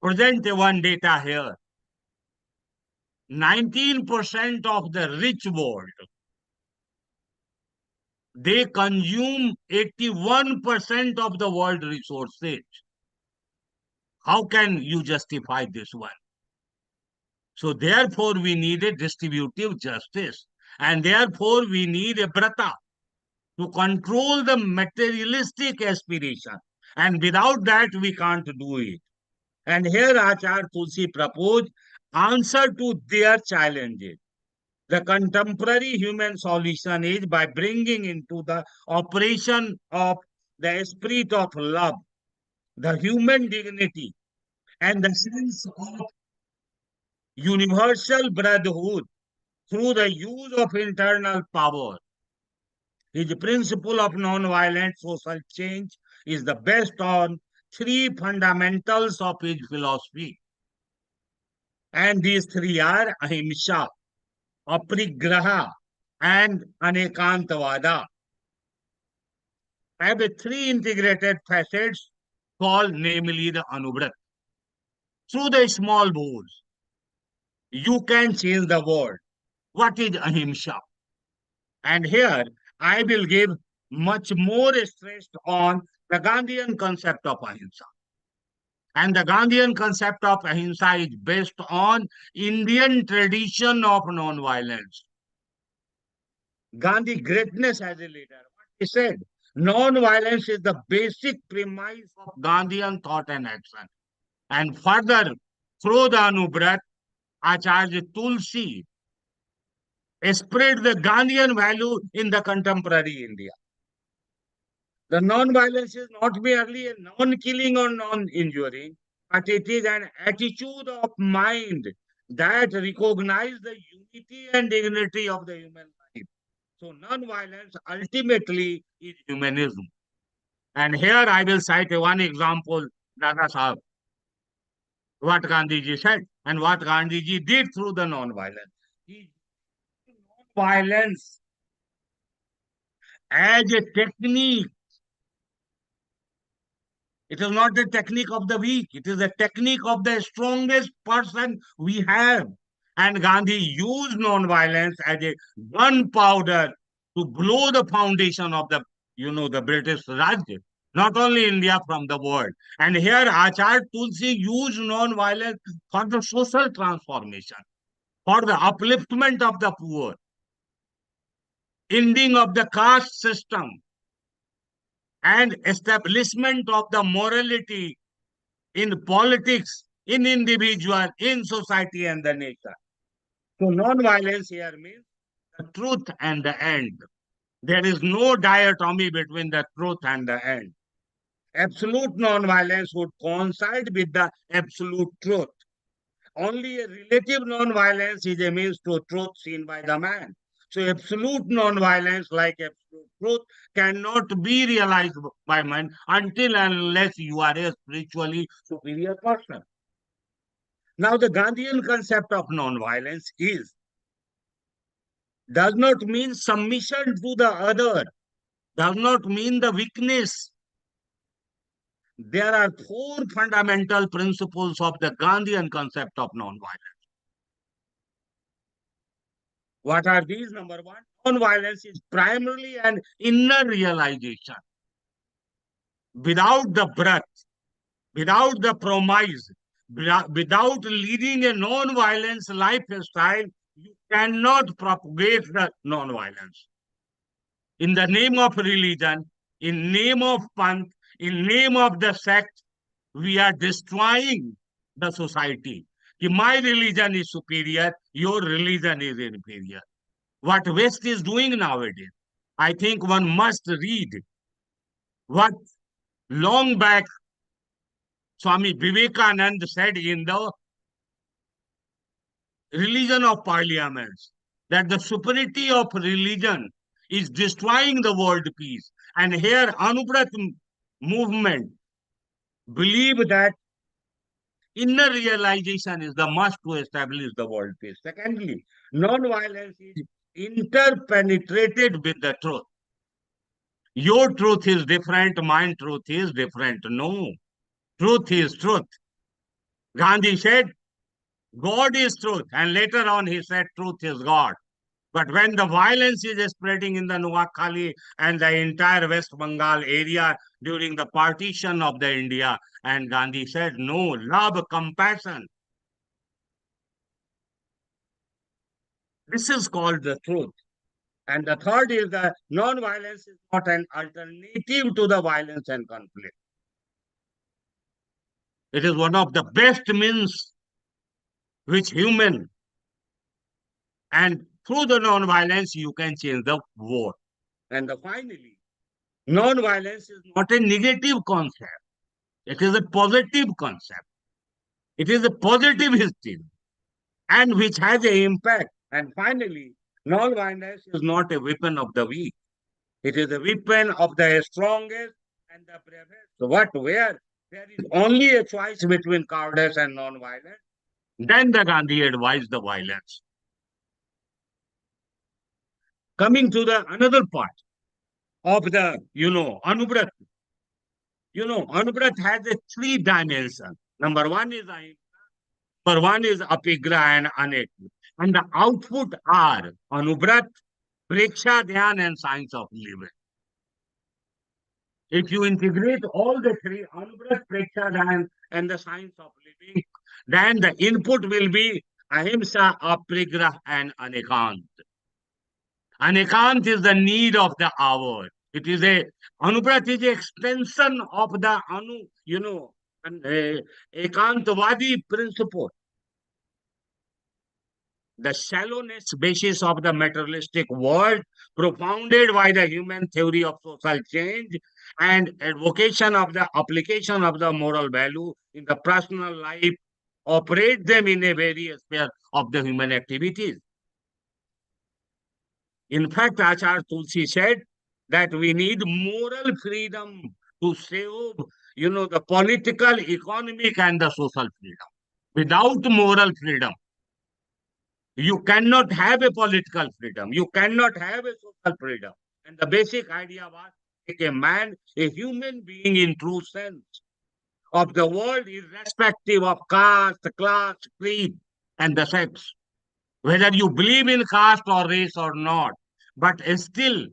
present one data here. 19% of the rich world, they consume 81% of the world resources. How can you justify this one? So therefore, we need a distributive justice. And therefore, we need a brata to control the materialistic aspiration. And without that, we can't do it. And here Acharya Tulsi proposed answer to their challenges. The contemporary human solution is by bringing into the operation of the spirit of love, the human dignity, and the sense of universal brotherhood through the use of internal power. His principle of non-violent social change is the best on three fundamentals of his philosophy. And these three are ahimsa, aparigraha, and anekantavada. Have three integrated facets called namely the anubrat. Through the small goals, you can change the world. What is ahimsa? And here I will give much more stress on the Gandhian concept of ahimsa. And the Gandhian concept of ahimsa is based on Indian tradition of non-violence. Gandhi greatness as a leader. What he said, non-violence is the basic premise of Gandhian thought and action. And further, through the Anubrat, Acharya Tulsi spread the Gandhian value in the contemporary India. The non-violence is not merely a non-killing or non-injuring, but it is an attitude of mind that recognizes the unity and dignity of the human life. So non-violence ultimately is humanism. And here I will cite one example, Dada Sahab, what Gandhiji said and what Gandhiji did through the non-violence. He used non-violence as a technique. It is not the technique of the weak. It is the technique of the strongest person we have. And Gandhi used non-violence as a gunpowder to blow the foundation of the, the British Raj, not only India, from the world. And here Acharya Tulsi used non-violence for the social transformation, for the upliftment of the poor, ending of the caste system, and establishment of the morality in politics, in individual, in society and the nation. So non-violence here means the truth and the end. There is no dichotomy between the truth and the end. Absolute non-violence would coincide with the absolute truth. Only a relative non-violence is a means to truth seen by the man. So absolute non-violence, like absolute truth, cannot be realized by man until and unless you are a spiritually superior person. Now, the Gandhian concept of non-violence does not mean submission to the other, does not mean the weakness. There are four fundamental principles of the Gandhian concept of non-violence. What are these? Number one, non-violence is primarily an inner realization. without the breath, without the promise, without leading a non-violence lifestyle, you cannot propagate the non-violence. In the name of religion, in name of panth, in name of the sect, we are destroying the society. My religion is superior, your religion is inferior. What West is doing nowadays, I think one must read what long back Swami Vivekananda said in the Religion of Parliaments, that the superiority of religion is destroying the world peace. And here Anubrat movement believe that inner realization is the must to establish the world peace. Secondly, non-violence is interpenetrated with the truth. Your truth is different, my truth is different. No, truth is truth. Gandhi said, God is truth. And later on he said, truth is God. But when the violence is spreading in the Noakhali and the entire West Bengal area during the partition of the India, and Gandhi said, no, love, compassion. This is called the truth. And the third is that non-violence is not an alternative to the violence and conflict. It is one of the best means which human, and through the non-violence, you can change the world. And finally, non-violence is not a negative concept. It is a positive concept. It is a positive history and which has an impact. And finally, non-violence is not a weapon of the weak. It is a weapon of the strongest and the bravest. So where there is only a choice between cowardice and non-violence, then the Gandhi advised the violence. Coming to the another part of the, Anubrat. Anubrat has a three dimension. Number one is apigra and anekut. And the output are Anubrat, Preksha, Dhyan, and science of living. If you integrate all the three, Anubrat, Preksha, Dhyan, and the science of living, then the input will be Ahimsa, Aprigrah, and Anekant. Anekant is the need of the hour. It is Anubrat is an extension of the Ekantavadi principle. The shallowness basis of the materialistic world, propounded by the human theory of social change and advocation of the application of the moral value in the personal life, operate them in a various sphere of the human activities. In fact, Acharya Tulsi said that we need moral freedom to save, the political, economic, and the social freedom. Without moral freedom, you cannot have a political freedom. You cannot have a social freedom. And the basic idea was make a man a human being in true sense of the world, irrespective of caste, class, creed, and the sex. Whether you believe in caste or race or not. But still,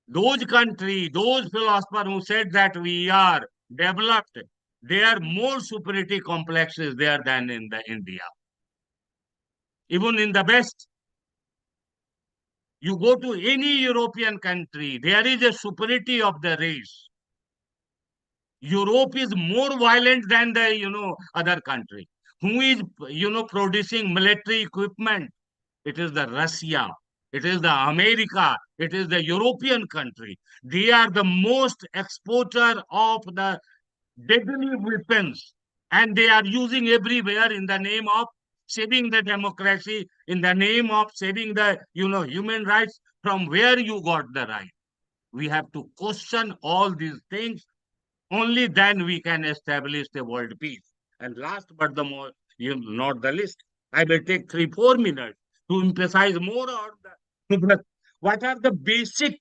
those countries, those philosophers who said that we are developed, there are more superiority complexes there than in the India. Even in the West, you go to any European country, there is a superiority of the race. Europe is more violent than the, other country. Who is, producing military equipment? It is the Russia. It is the America. It is the European country. They are the most exporter of the deadly weapons. And they are using everywhere in the name of saving the democracy, in the name of saving the, human rights. From where you got the right? We have to question all these things. Only then we can establish the world peace. And last but the more, not the least, I will take 3-4 minutes to emphasize more on the what are the basic,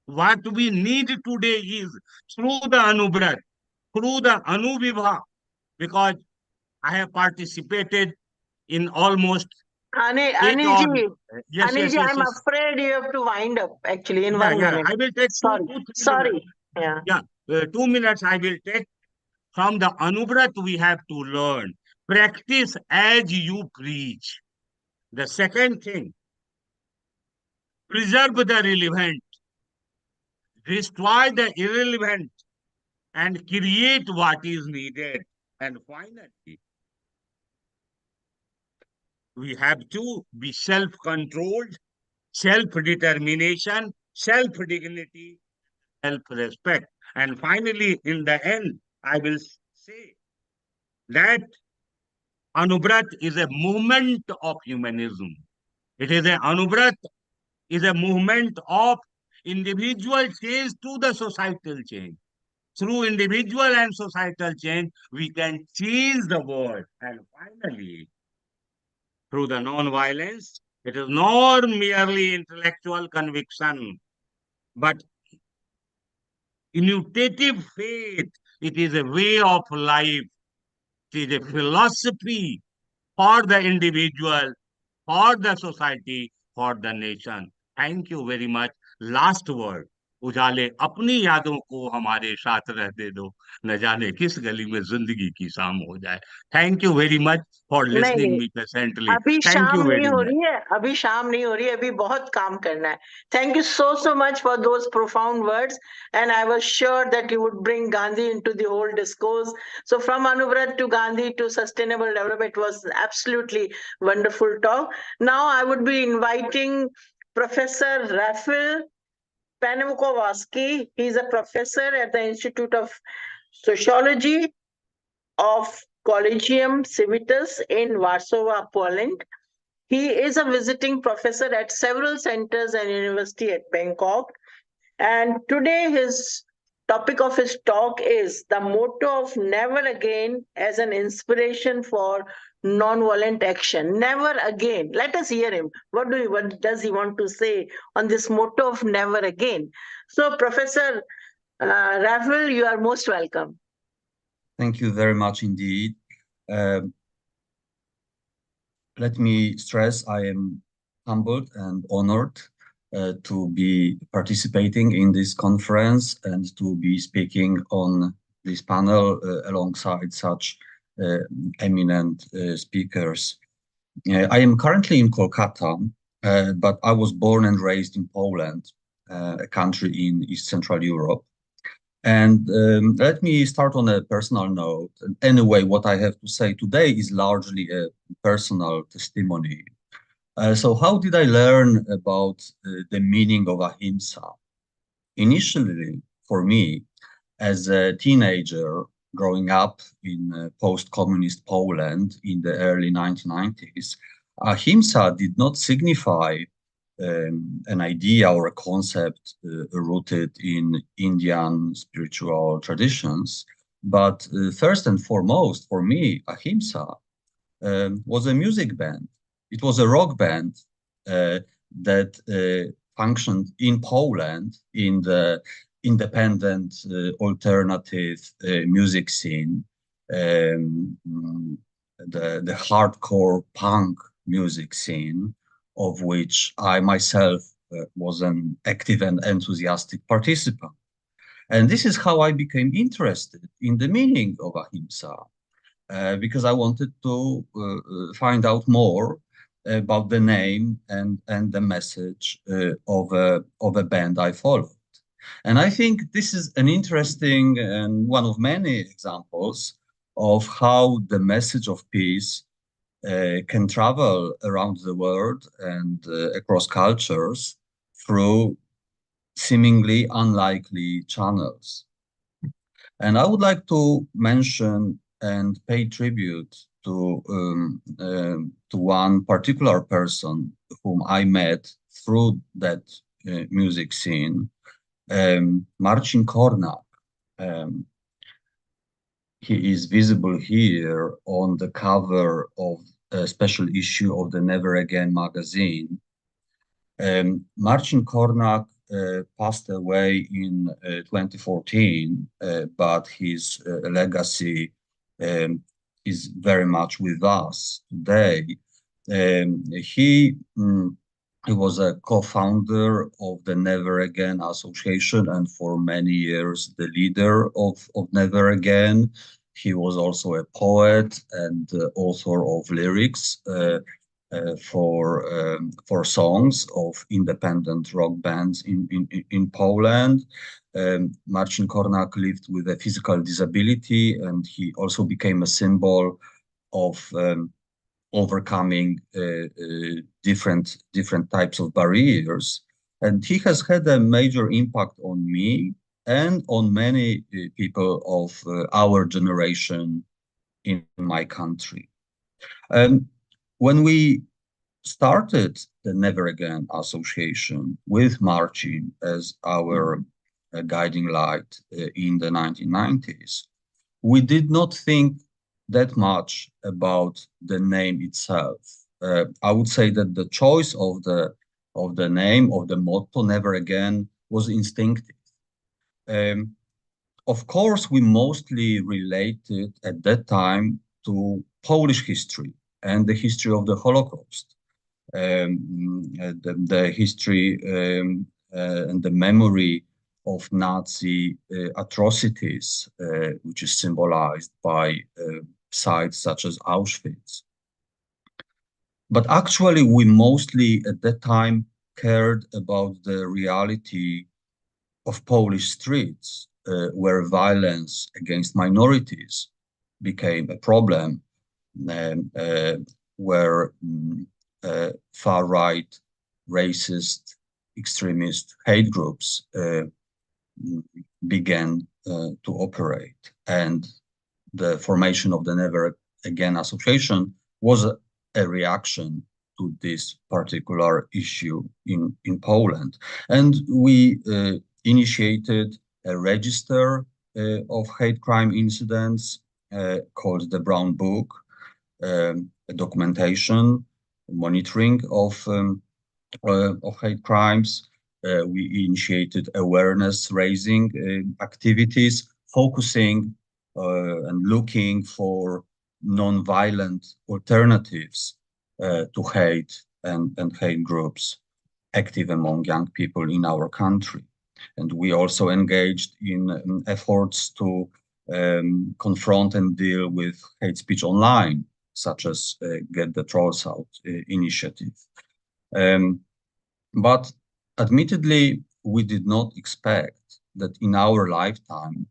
what we need today is through the Anubrat, through the Anuvibha, because I have participated in almost Anilji, yes, Anilji, yes, I'm yes. afraid you have to wind up actually in Yeah, 1 yeah. minute. I will take Sorry, 2-3 sorry. minutes. Yeah. 2 minutes I will take. From the Anubrat, we have to learn. Practice as you preach. The second thing, preserve the relevant, destroy the irrelevant, and create what is needed. And finally, we have to be self-controlled, self-determination, self-dignity, self-respect. And finally, in the end, I will say that Anubrat is a movement of humanism. It is a Anubrat is a movement of individual change to the societal change. Through individual and societal change, we can change the world. And finally, through the non-violence, it is not merely intellectual conviction, but intuitive faith. It is a way of life. It is a philosophy for the individual, for the society, for the nation. Thank you very much. Last word. उजाले अपनी यादों को हमारे साथ रहते दो, न जाने किस गली में जिंदगी की शाम हो जाए. Thank you very much for listening नहीं, me patiently. अभी Thank शाम you नहीं very हो much. रही है, अभी शाम नहीं हो रही है, अभी बहुत काम करना है. Thank you so much for those profound words, and I was sure that you would bring Gandhi into the whole discourse. So from Anuvrat to Gandhi to sustainable development was absolutely wonderful talk. Now I would be inviting Professor Rafal Panemukowaski. He's a professor at the Institute of Sociology of Collegium Civitas in Warsaw, Poland. He is a visiting professor at several centers and university at Bangkok. And today his topic of his talk is the motto of never again as an inspiration for non-violent action. Never again. Let us hear him. What does he want to say on this motto of never again? So Professor Rafal, you are most welcome. Thank you very much indeed. Let me stress I am humbled and honored to be participating in this conference and to be speaking on this panel alongside such eminent speakers. I am currently in Kolkata, but I was born and raised in Poland, a country in East Central Europe. And let me start on a personal note. And anyway, what I have to say today is largely a personal testimony. So how did I learn about the meaning of ahimsa? Initially, for me, as a teenager growing up in post-communist Poland in the early 1990s, ahimsa did not signify an idea or a concept rooted in Indian spiritual traditions. But first and foremost, for me, ahimsa was a music band. It was a rock band that functioned in Poland in the independent alternative music scene, the hardcore punk music scene, of which I myself was an active and enthusiastic participant. And this is how I became interested in the meaning of ahimsa, because I wanted to find out more about the name and the message of a band I followed. And I think this is an interesting and one of many examples of how the message of peace can travel around the world and across cultures through seemingly unlikely channels. And I would like to mention and pay tribute to one particular person whom I met through that music scene, Marcin Kornak. He is visible here on the cover of a special issue of the Never Again magazine. Marcin Kornak passed away in 2014, but his legacy is very much with us today. He He was a co-founder of the Never Again Association and for many years the leader of Never Again. He was also a poet and author of lyrics for songs of independent rock bands in Poland. Marcin Kornak lived with a physical disability, and he also became a symbol of overcoming different types of barriers. And he has had a major impact on me and on many people of our generation in my country. When we started the Never Again Association with Marcin as our guiding light in the 1990s, we did not think that much about the name itself. I would say that the choice of the name, of the motto, Never Again, was instinctive. Of course, we mostly related at that time to Polish history and the history of the Holocaust, the history and the memory of Nazi atrocities, which is symbolized by sites such as Auschwitz. But actually, we mostly at that time cared about the reality of Polish streets, where violence against minorities became a problem, where far-right, racist, extremist hate groups began to operate. And the formation of the Never Again Association was a reaction to this particular issue in Poland. And we initiated a register of hate crime incidents called the Brown Book, a documentation, monitoring of hate crimes. We initiated awareness raising activities, focusing and looking for non-violent alternatives to hate and hate groups active among young people in our country. And we also engaged in efforts to confront and deal with hate speech online, such as Get the Trolls Out initiative. But admittedly, we did not expect that in our lifetime,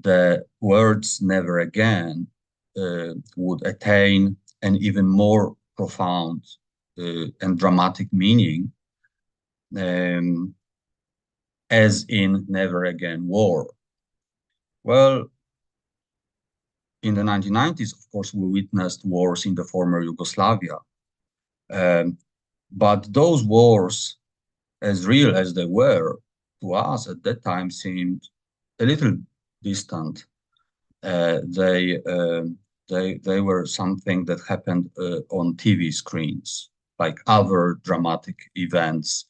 the words Never Again would attain an even more profound and dramatic meaning, as in Never Again War. Well, in the 1990s, of course, we witnessed wars in the former Yugoslavia. But those wars, as real as they were, to us at that time seemed a little distant. They were something that happened on TV screens, like other dramatic events,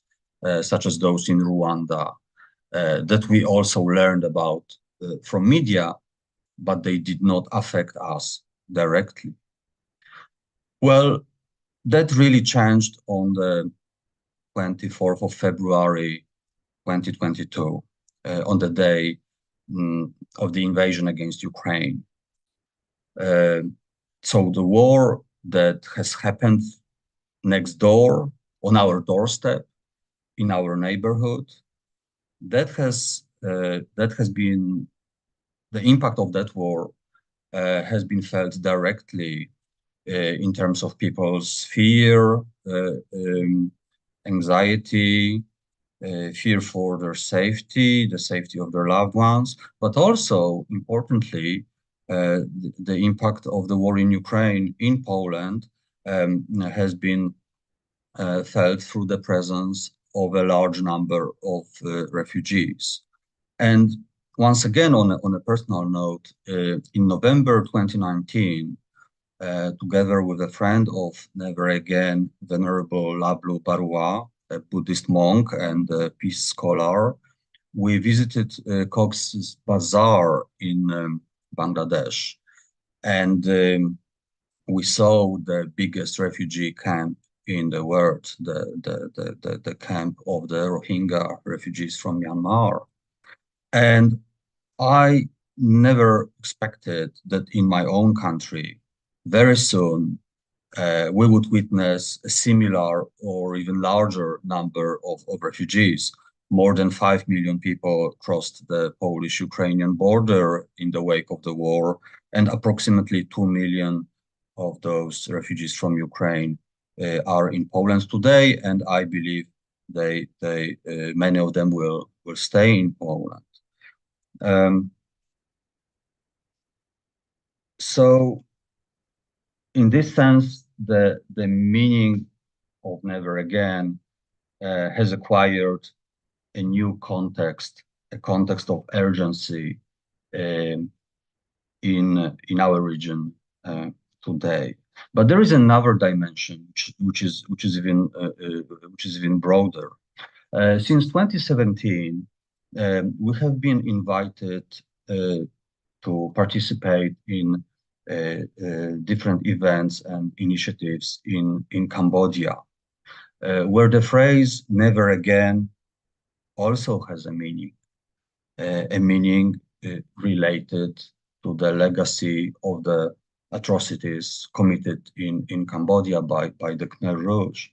such as those in Rwanda, that we also learned about from media, but they did not affect us directly. Well, that really changed on the 24th of February, 2022, on the day of the invasion against Ukraine. So the war that has happened next door, on our doorstep, in our neighborhood, that has been, the impact of that war has been felt directly in terms of people's fear, anxiety, fear for their safety, the safety of their loved ones, but also, importantly, the impact of the war in Ukraine, in Poland, has been felt through the presence of a large number of refugees. And once again, on a personal note, in November 2019, together with a friend of Never Again, Venerable Lablu Barua, a Buddhist monk and a peace scholar, we visited Cox's Bazar in Bangladesh. And we saw the biggest refugee camp in the world, the camp of the Rohingya refugees from Myanmar. And I never expected that in my own country, very soon, we would witness a similar or even larger number of refugees. More than 5 million people crossed the Polish-Ukrainian border in the wake of the war, and approximately 2 million of those refugees from Ukraine are in Poland today, and I believe many of them will stay in Poland. So in this sense, the meaning of never again has acquired a new context, a context of urgency in our region today. But there is another dimension which is even broader. Since 2017, we have been invited to participate in different events and initiatives in Cambodia, where the phrase "never again" also has a meaning related to the legacy of the atrocities committed in Cambodia by the Khmer Rouge.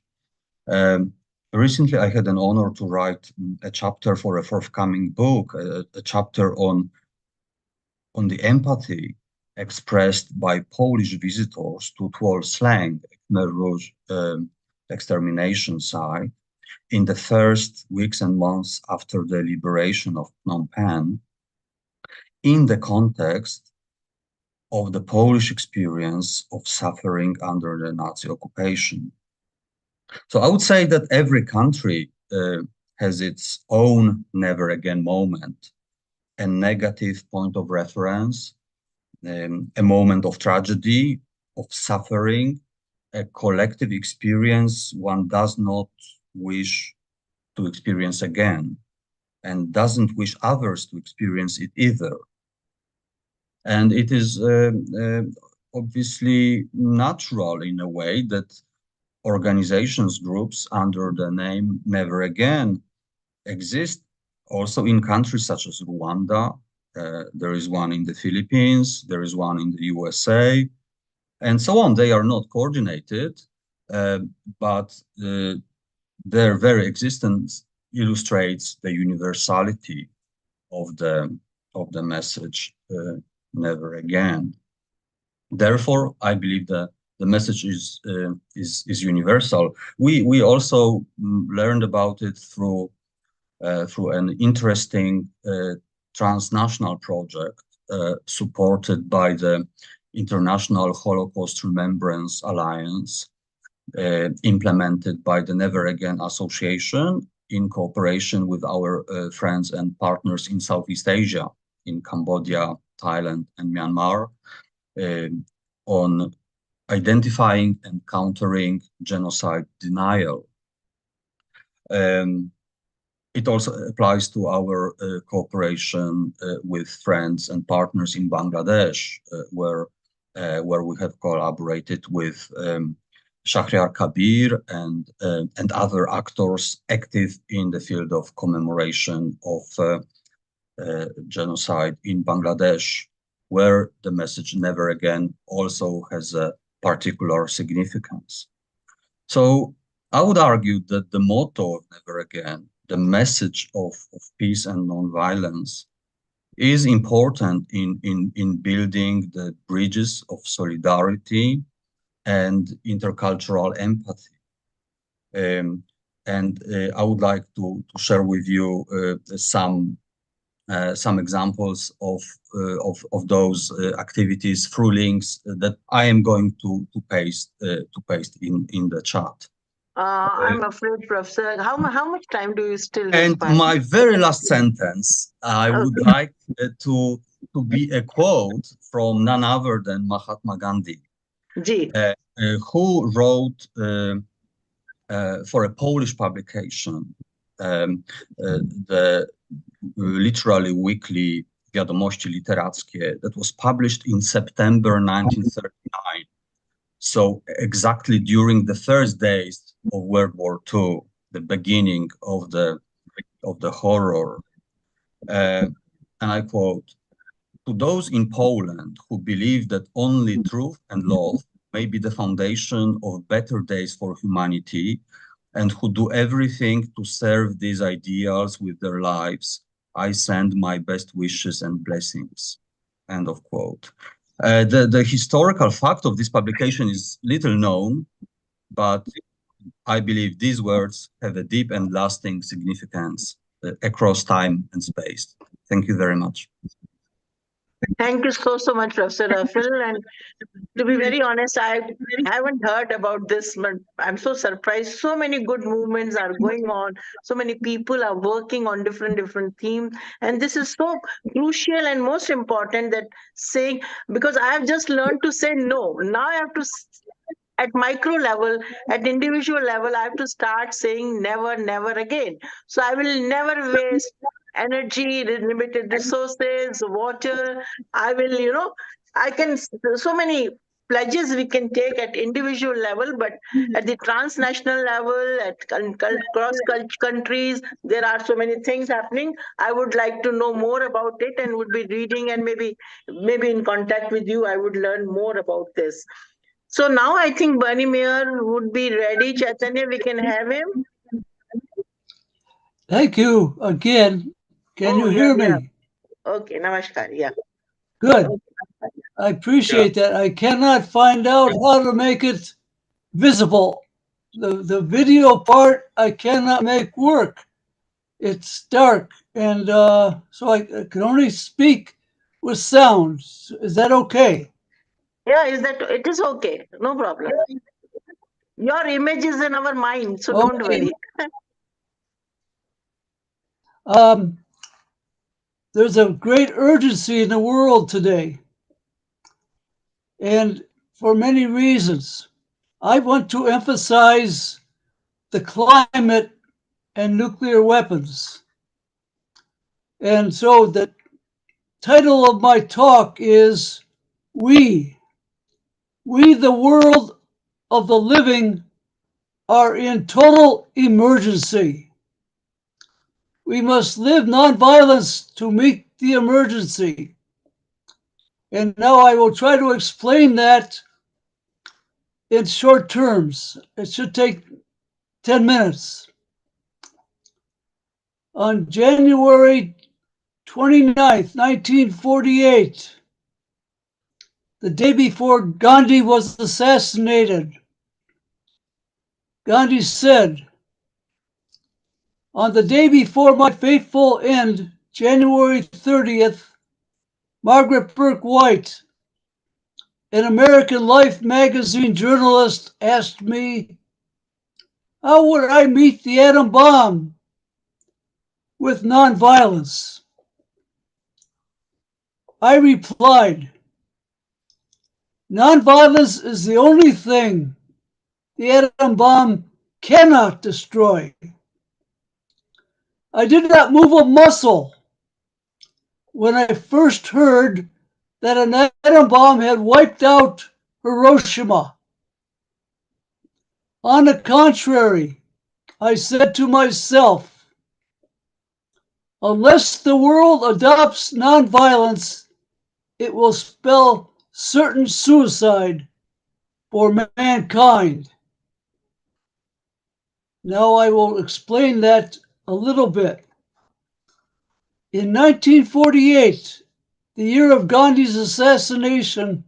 Recently, I had an honor to write a chapter for a forthcoming book, a chapter on the empathy expressed by Polish visitors to Tuol Sleng, Khmer Rouge extermination site, in the first weeks and months after the liberation of Phnom Penh, in the context of the Polish experience of suffering under the Nazi occupation. So I would say that every country has its own never again moment, a negative point of reference, a moment of tragedy, of suffering, a collective experience one does not wish to experience again and doesn't wish others to experience it either. And it is obviously natural in a way that organizations, groups under the name Never Again exist also in countries such as Rwanda. There is one in the Philippines, there is one in the USA, and so on. They are not coordinated, but their very existence illustrates the universality of the message "Never Again." Therefore, I believe that the message is universal. We also learned about it through an interesting transnational project supported by the International Holocaust Remembrance Alliance, implemented by the Never Again Association in cooperation with our friends and partners in Southeast Asia, in Cambodia, Thailand, and Myanmar, on identifying and countering genocide denial. It also applies to our cooperation with friends and partners in Bangladesh, where we have collaborated with Shahryar Kabir and other actors active in the field of commemoration of genocide in Bangladesh, where the message "Never Again" also has a particular significance. So I would argue that the motto of Never Again, the message of peace and nonviolence, is important in building the bridges of solidarity and intercultural empathy. I would like to share with you some examples of those activities through links that I am going to paste in the chat. I'm afraid, Professor, how much time do you still And require? my very last sentence, I would like to be a quote from none other than Mahatma Gandhi, who wrote for a Polish publication the literally weekly Wiadomości Literackie that was published in September 1939. So exactly during the first days of World War II, the beginning of the horror, and I quote, "To those in Poland who believe that only truth and love may be the foundation of better days for humanity, and who do everything to serve these ideals with their lives, I send my best wishes and blessings." End of quote. The historical fact of this publication is little known, but I believe these words have a deep and lasting significance across time and space. Thank you very much. Thank you so much, Professor Rafil. And to be very honest, I haven't heard about this, but I'm so surprised. So many good movements are going on. So many people are working on different themes, and this is so crucial and most important that saying, because I have just learned to say no. Now I have to at micro level, at individual level, I have to start saying never, never again. So I will never waste energy, limited resources, water. I will, I can, so many pledges we can take at individual level, but at the transnational level, at cross countries, there are so many things happening. I would like to know more about it and would be reading, and maybe in contact with you, I would learn more about this. So now I think Bernie Mayer would be ready. Chaitanya, we can have him. Thank you again. Can you Oh, hear yeah. me? Okay, namaskar. Yeah. Good. I appreciate that. I cannot find out how to make it visible. The video part I cannot make work. It's dark, and so I can only speak with sound. Is that okay? Yeah, it is okay. No problem. Your image is in our mind, so don't Okay. worry. There's a great urgency in the world today, and for many reasons. I want to emphasize the climate and nuclear weapons. And so the title of my talk is We, the world of the living, are in total emergency. We must live nonviolence to meet the emergency. And now I will try to explain that in short terms. It should take 10 minutes. On January 29th, 1948, the day before Gandhi was assassinated, Gandhi said, "On the day before my fateful end, January 30th, Margaret Burke White, an American Life magazine journalist, asked me, how would I meet the atom bomb with nonviolence? I replied, nonviolence is the only thing the atom bomb cannot destroy. I did not move a muscle when I first heard that an atom bomb had wiped out Hiroshima. On the contrary, I said to myself, unless the world adopts nonviolence, it will spell certain suicide for mankind. Now I will explain that a little bit. In 1948, the year of Gandhi's assassination,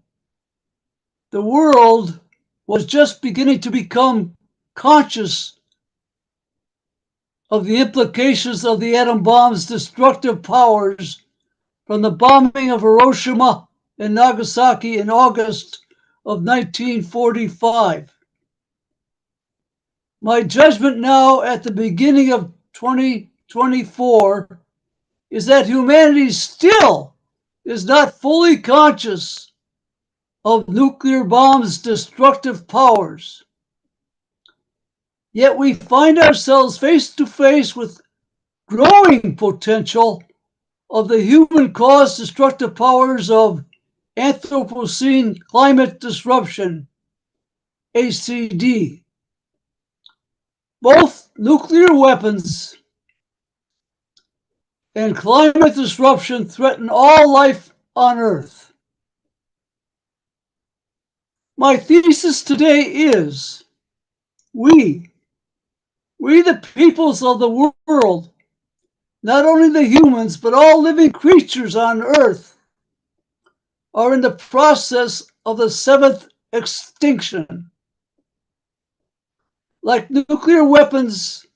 the world was just beginning to become conscious of the implications of the atom bomb's destructive powers from the bombing of Hiroshima and Nagasaki in August of 1945. My judgment now at the beginning of 2024 is that humanity still is not fully conscious of nuclear bombs' destructive powers. Yet we find ourselves face to face with growing potential of the human-caused destructive powers of Anthropocene climate disruption, ACD. Both nuclear weapons and climate disruption threaten all life on Earth. My thesis today is we the peoples of the world, not only the humans, but all living creatures on Earth, are in the process of the seventh extinction. Like nuclear weapons,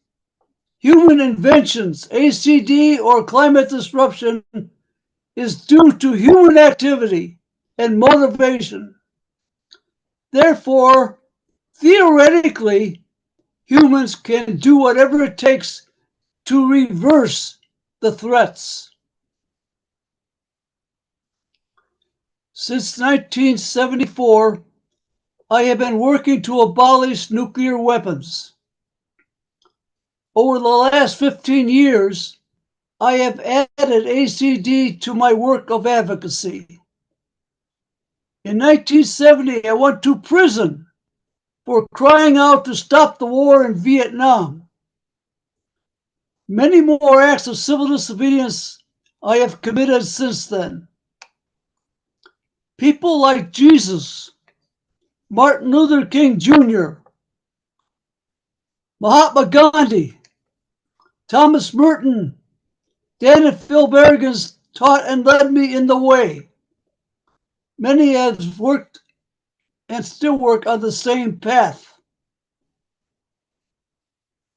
human inventions, ACD, or climate disruption is due to human activity and motivation. Therefore, theoretically, humans can do whatever it takes to reverse the threats. Since 1974, I have been working to abolish nuclear weapons. Over the last 15 years, I have added ACD to my work of advocacy. In 1970, I went to prison for crying out to stop the war in Vietnam. Many more acts of civil disobedience I have committed since then. People like Jesus, Martin Luther King Jr., Mahatma Gandhi, Thomas Merton, Dan and Phil Berrigan's taught and led me in the way. Many have worked and still work on the same path.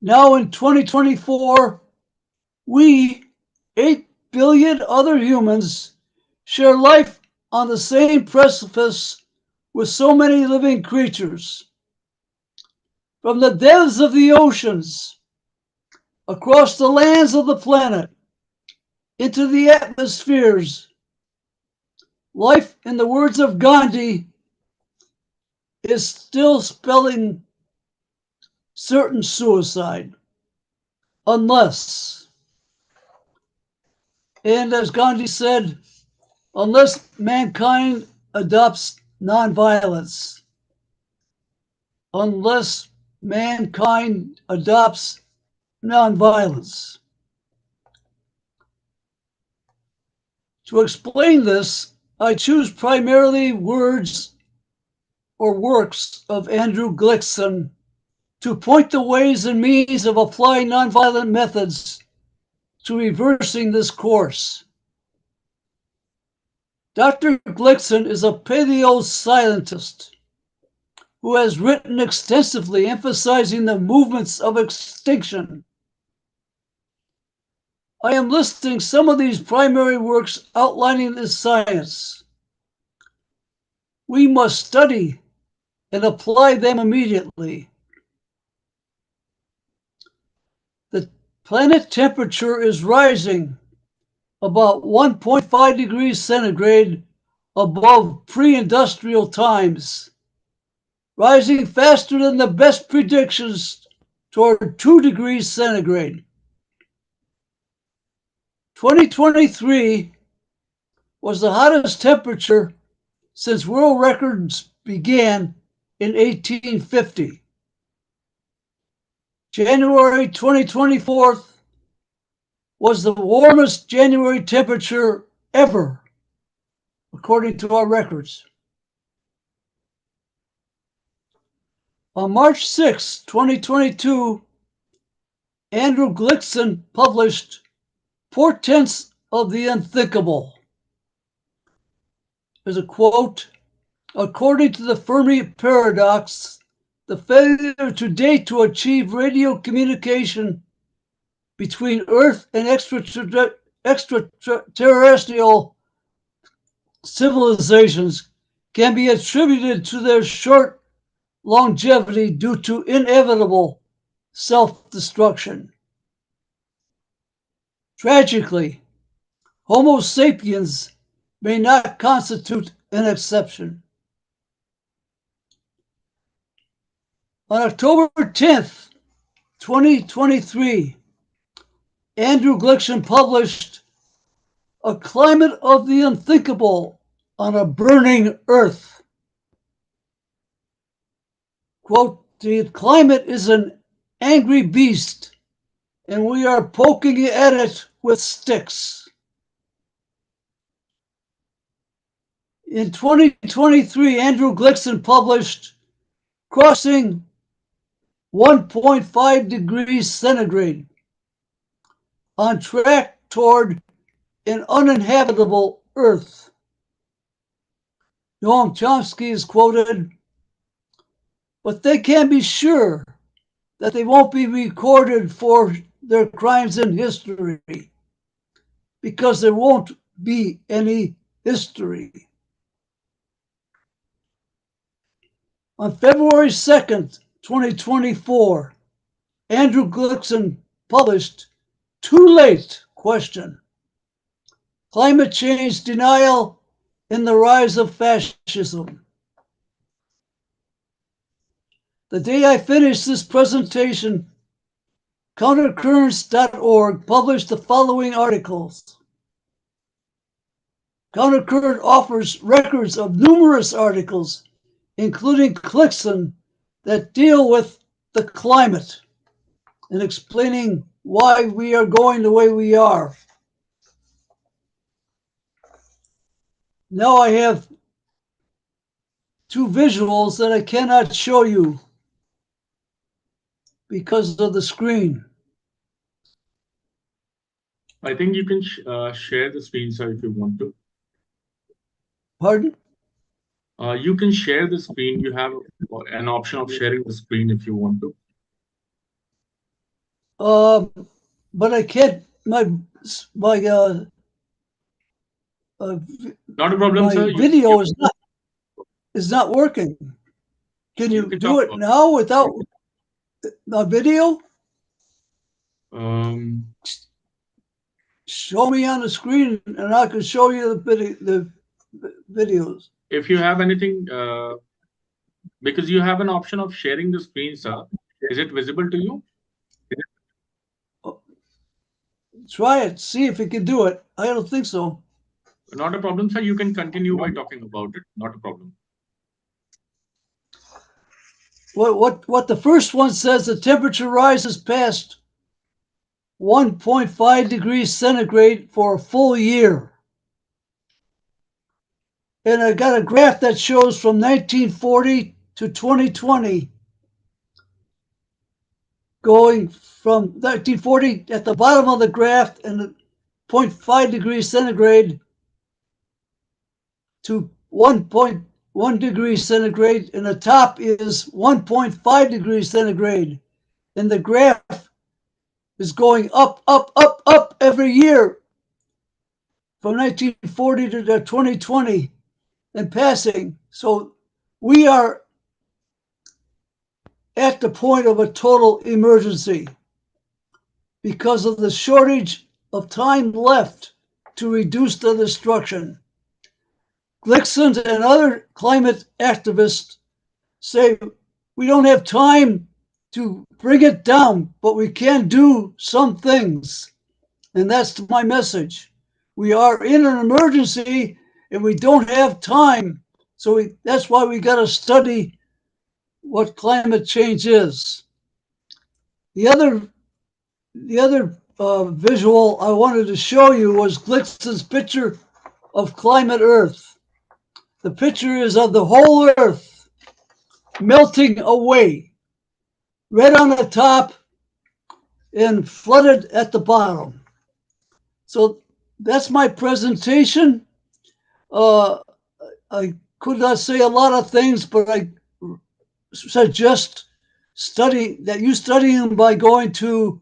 Now in 2024, we, 8 billion other humans, share life on the same precipice with so many living creatures. From the depths of the oceans, across the lands of the planet, into the atmospheres, life, in the words of Gandhi, is still spelling certain suicide. Unless, and as Gandhi said, unless mankind adopts nonviolence. Unless mankind adopts nonviolence. To explain this, I choose primarily words or works of Andrew Glickson to point the ways and means of applying nonviolent methods to reversing this course. Dr. Glickson is a paleoscientist who has written extensively emphasizing the movements of extinction. I am listing some of these primary works outlining this science. We must study and apply them immediately. The planet temperature is rising about 1.5 degrees centigrade above pre-industrial times, rising faster than the best predictions toward 2 degrees centigrade. 2023 was the hottest temperature since world records began in 1850. January 2024 was the warmest January temperature ever, according to our records. On March 6, 2022, Andrew Glickson published Portents of the Unthinkable. There's a quote, according to the Fermi paradox, the failure to date to achieve radio communication between Earth and extraterrestrial civilizations can be attributed to their short longevity due to inevitable self-destruction. Tragically, Homo sapiens may not constitute an exception. On October 10th, 2023, Andrew Glickson published A Climate of the Unthinkable on a Burning Earth. quote, the climate is an angry beast and we are poking at it with sticks. In 2023, Andrew Glickson published Crossing 1.5 degrees centigrade, on track toward an uninhabitable Earth. Noam Chomsky is quoted, but they can be sure that they won't be recorded for their crimes in history because there won't be any history. On February 2nd, 2024, Andrew Glickson published Too Late Question: Climate Change Denial and the Rise of Fascism. The day I finished this presentation, countercurrents.org published the following articles. Countercurrent offers records of numerous articles, including Glickson, that deal with the climate and explaining why we are going the way we are. Now I have two visuals that I cannot show you because of the screen. I think you can share the screen, sir, if you want to. Pardon? You can share the screen. You have an option of sharing the screen if you want to. But I can't. My Not a problem, sir. video is not working. Can you can do talk it about now without a video? Show me on the screen, and I can show you the videos. If you have anything, because you have an option of sharing the screen, sir. Is it visible to you? Try it. See if you can do it. I don't think so. Not a problem, sir. You can continue by talking about it. Not a problem. What the first one says, the temperature rises past 1.5 degrees centigrade for a full year. And I got a graph that shows from 1940 to 2020, going from 1940 at the bottom of the graph and 0.5 degrees centigrade to 1.1 degrees centigrade, and the top is 1.5 degrees centigrade. And the graph is going up, up, up, up every year from 1940 to 2020 and passing. So we are at the point of a total emergency because of the shortage of time left to reduce the destruction. Glickson and other climate activists say we don't have time to bring it down, but we can do some things. And that's my message. We are in an emergency and we don't have time. So that's why we got to study what climate change is. The other visual I wanted to show you was Glickson's picture of climate Earth. The picture is of the whole Earth melting away, red on the top and flooded at the bottom. So that's my presentation. I could not say a lot of things, but I suggest study them by going to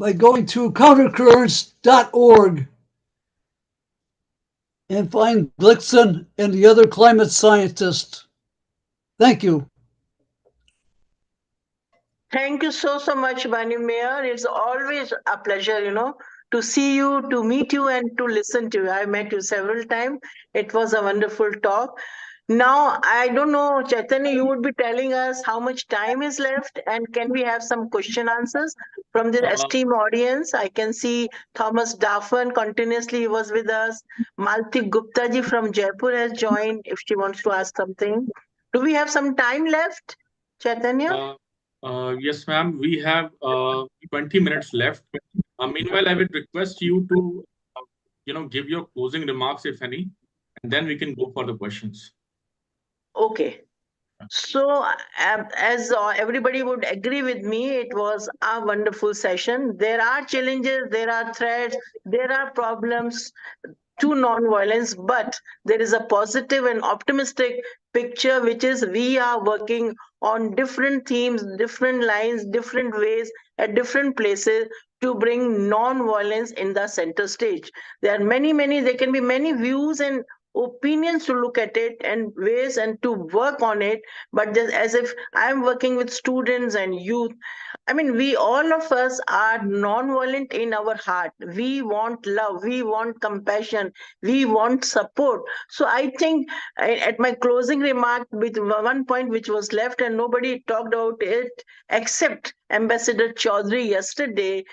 countercurrents.org and find Glickson and the other climate scientists. Thank you. Thank you so much, Bani Mayor. It's always a pleasure, to see you, to meet you, and to listen to you. I met you several times. It was a wonderful talk. Now, I don't know, Chaitanya, you would be telling us how much time is left, and can we have some question answers from the Uh, esteemed audience? I can see Thomas Daffan continuously he was with us. Malti Gupta ji from Jaipur has joined if she wants to ask something. Do we have some time left, Chaitanya? yes, ma'am. We have 20 minutes left. Meanwhile, I would request you to, give your closing remarks, if any, and then we can go for the questions. Okay. So, as everybody would agree with me, it was a wonderful session. There are challenges, there are threats, there are problems to non-violence, but there is a positive and optimistic picture, which is we are working on different themes, different lines, different ways, at different places to bring non-violence in the center stage. There are there can be many views and opinions to look at it and ways and to work on it, but just as if I'm working with students and youth, I mean, we all of us are non-violent in our heart. We want love, we want compassion, we want support. So I think at my closing remark, with one point which was left and nobody talked about it except Ambassador Chaudhary yesterday,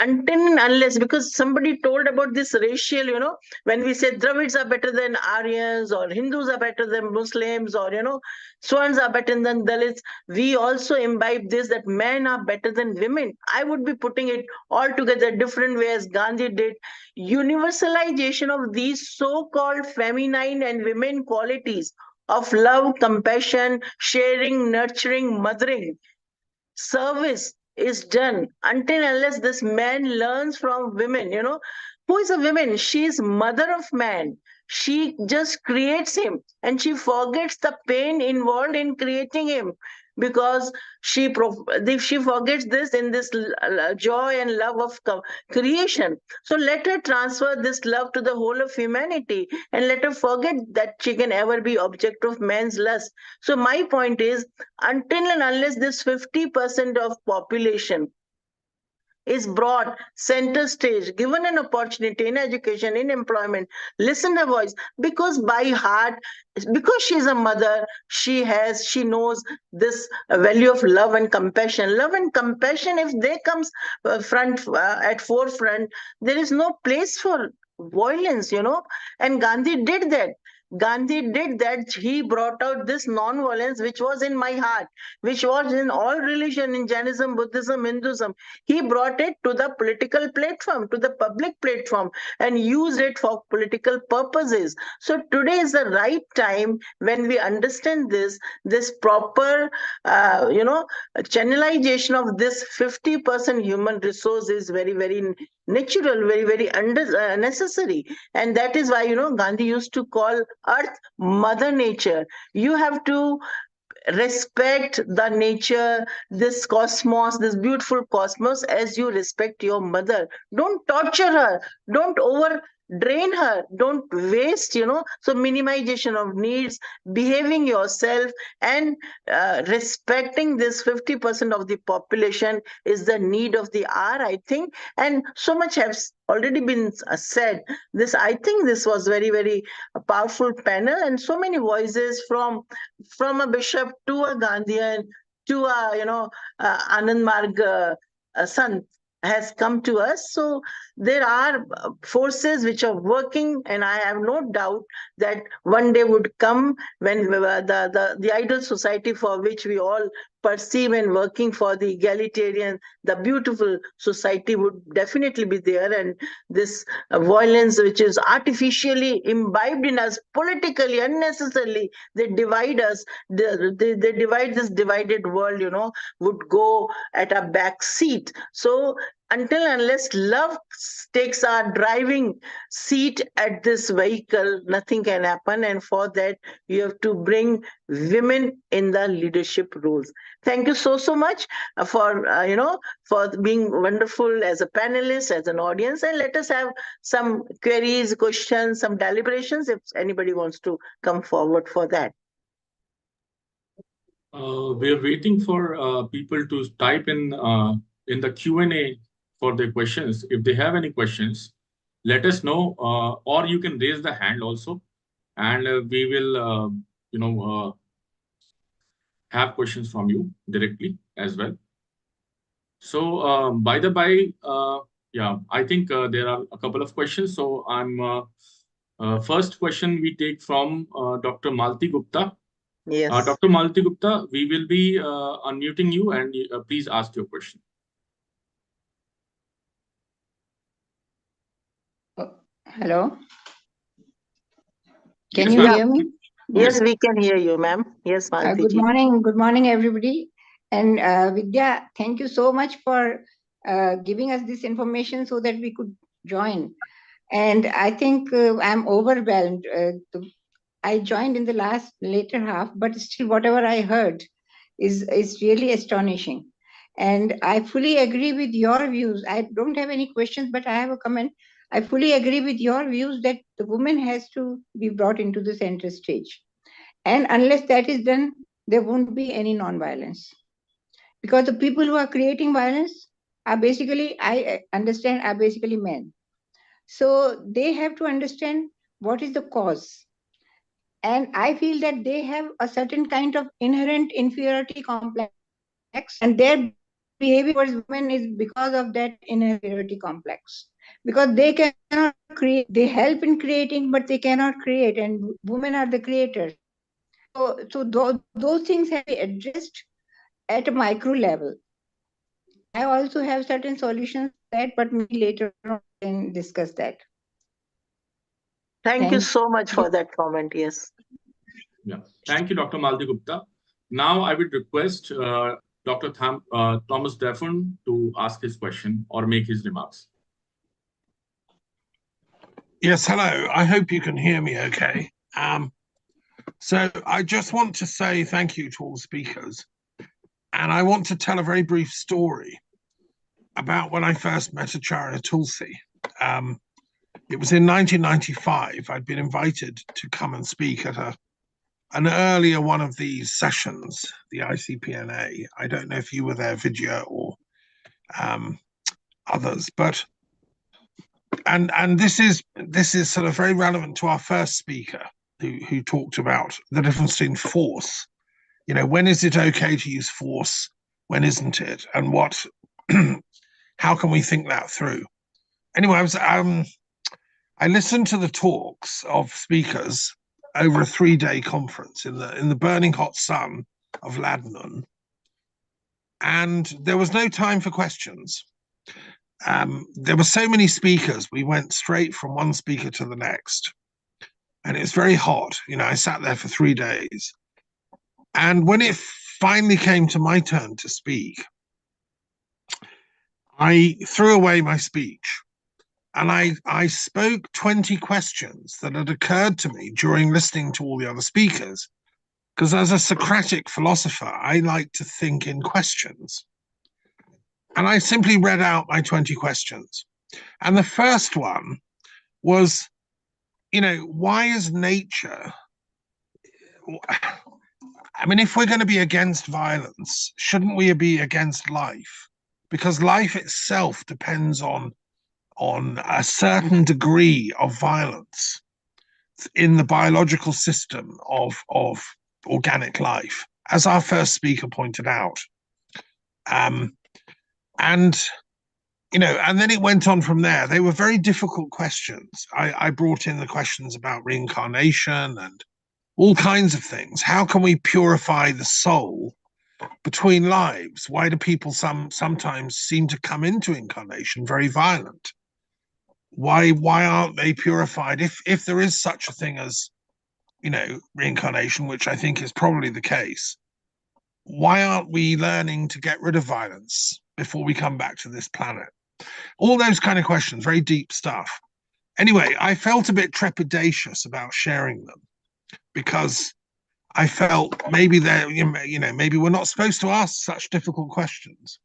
until and unless, because somebody told about this racial, when we say Dravids are better than Aryans or Hindus are better than Muslims or, Swans are better than Dalits, we also imbibe this that men are better than women. I would be putting it all together different way as Gandhi did. Universalization of these so-called feminine and women qualities of love, compassion, sharing, nurturing, mothering, service is done until unless this man learns from women. Who is a woman? She is mother of man. She just creates him and she forgets the pain involved in creating him, because she forgets this in this joy and love of creation. So let her transfer this love to the whole of humanity and let her forget that she can ever be object of man's lust. So my point is, until and unless this 50% of population is brought center stage, given an opportunity in education, in employment, listen her voice, because by heart, because she's a mother, she knows this value of love and compassion. Love and compassion, if they comes at forefront, there is no place for violence. And Gandhi did that. Gandhi did that. He brought out this non-violence, which was in my heart, which was in all religion, in Jainism, Buddhism, Hinduism. He brought it to the political platform, to the public platform, and used it for political purposes. So today is the right time when we understand this proper, channelization of this 50% human resource is very, very natural, very, very necessary. And that is why, Gandhi used to call Earth Mother Nature. You have to respect the nature, this cosmos, this beautiful cosmos, as you respect your mother. Don't torture her, don't over drain her, don't waste. So minimization of needs, behaving yourself, and respecting this 50% of the population is the need of the hour, I think. And so much has already been said. I think this was very, very powerful panel, and so many voices from a bishop to a Gandhian to a Anand Marg Sant has come to us. So there are forces which are working, and I have no doubt that one day would come when the ideal society for which we all perceive and working for, the egalitarian, the beautiful society, would definitely be there. And this violence which is artificially imbibed in us politically, unnecessarily, they divide us, they divide this divided world, would go at a back seat. So until unless love takes our driving seat at this vehicle, nothing can happen. And for that, you have to bring women in the leadership roles. Thank you so much for being wonderful as a panelist, as an audience. And let us have some queries, questions, some deliberations if anybody wants to come forward for that. We're waiting for people to type in the Q&A for their questions. If they have any questions, let us know, or you can raise the hand also, and we will have questions from you directly as well. So, by the by, yeah, I think there are a couple of questions. So, first question we take from Dr. Malti Gupta. Yes. Dr. Malti Gupta, we will be unmuting you, and please ask your question. Hello. Can Yes, you ma'am. hear me? Yes, we can hear you, ma'am. Yes, Malti Good ji. morning. Good morning, everybody. And Vidya, thank you so much for giving us this information so that we could join. And I think I'm overwhelmed. I joined in the later half, but still, whatever I heard is really astonishing. And I fully agree with your views. I don't have any questions, but I have a comment. I fully agree with your views that the woman has to be brought into the center stage. And unless that is done, there won't be any non-violence. Because the people who are creating violence are basically, I understand, are basically men. So they have to understand what is the cause. And I feel that they have a certain kind of inherent inferiority complex, and their behavior towards women is because of that inferiority complex. Because they cannot create, they help in creating, but they cannot create, and women are the creators. So those things have to be addressed at a micro level. I also have certain solutions to that, but maybe later on we can discuss that. Thank you so much for that comment. Yes. Yeah. Thank you, Dr. Malti Gupta. Now I would request Dr. Thomas Daffon to ask his question or make his remarks. Yes, hello. I hope you can hear me okay. So I just want to say thank you to all the speakers. And I want to tell a very brief story about when I first met Acharya Tulsi. It was in 1995. I'd been invited to come and speak at an earlier one of these sessions, the ICPNA. I don't know if you were there, Vidya, or others, but and this is sort of very relevant to our first speaker who talked about the difference between force. You know, when is it okay to use force? When isn't it? And what? How can we think that through? Anyway, I listened to the talks of speakers over a 3-day conference in the burning hot sun of Ladnon, and there was no time for questions. There were so many speakers, we went straight from one speaker to the next, and it was very hot. You know, I sat there for 3 days, and when it finally came to my turn to speak, I threw away my speech. And I spoke 20 questions that had occurred to me during listening to all the other speakers. Because as a Socratic philosopher, I like to think in questions. And I simply read out my 20 questions. And the first one was, you know, why is nature... I mean, if we're going to be against violence, shouldn't we be against life? Because life itself depends on a certain degree of violence in the biological system of organic life, as our first speaker pointed out. And, you know, and then it went on from there. They were very difficult questions. I brought in the questions about reincarnation and all kinds of things. How can we purify the soul between lives? Why do people sometimes seem to come into incarnation very violent? Why aren't they purified? If there is such a thing as, you know, reincarnation, which I think is probably the case, why aren't we learning to get rid of violence before we come back to this planet? All those kind of questions, very deep stuff. Anyway, I felt a bit trepidatious about sharing them because I felt maybe maybe we're not supposed to ask such difficult questions.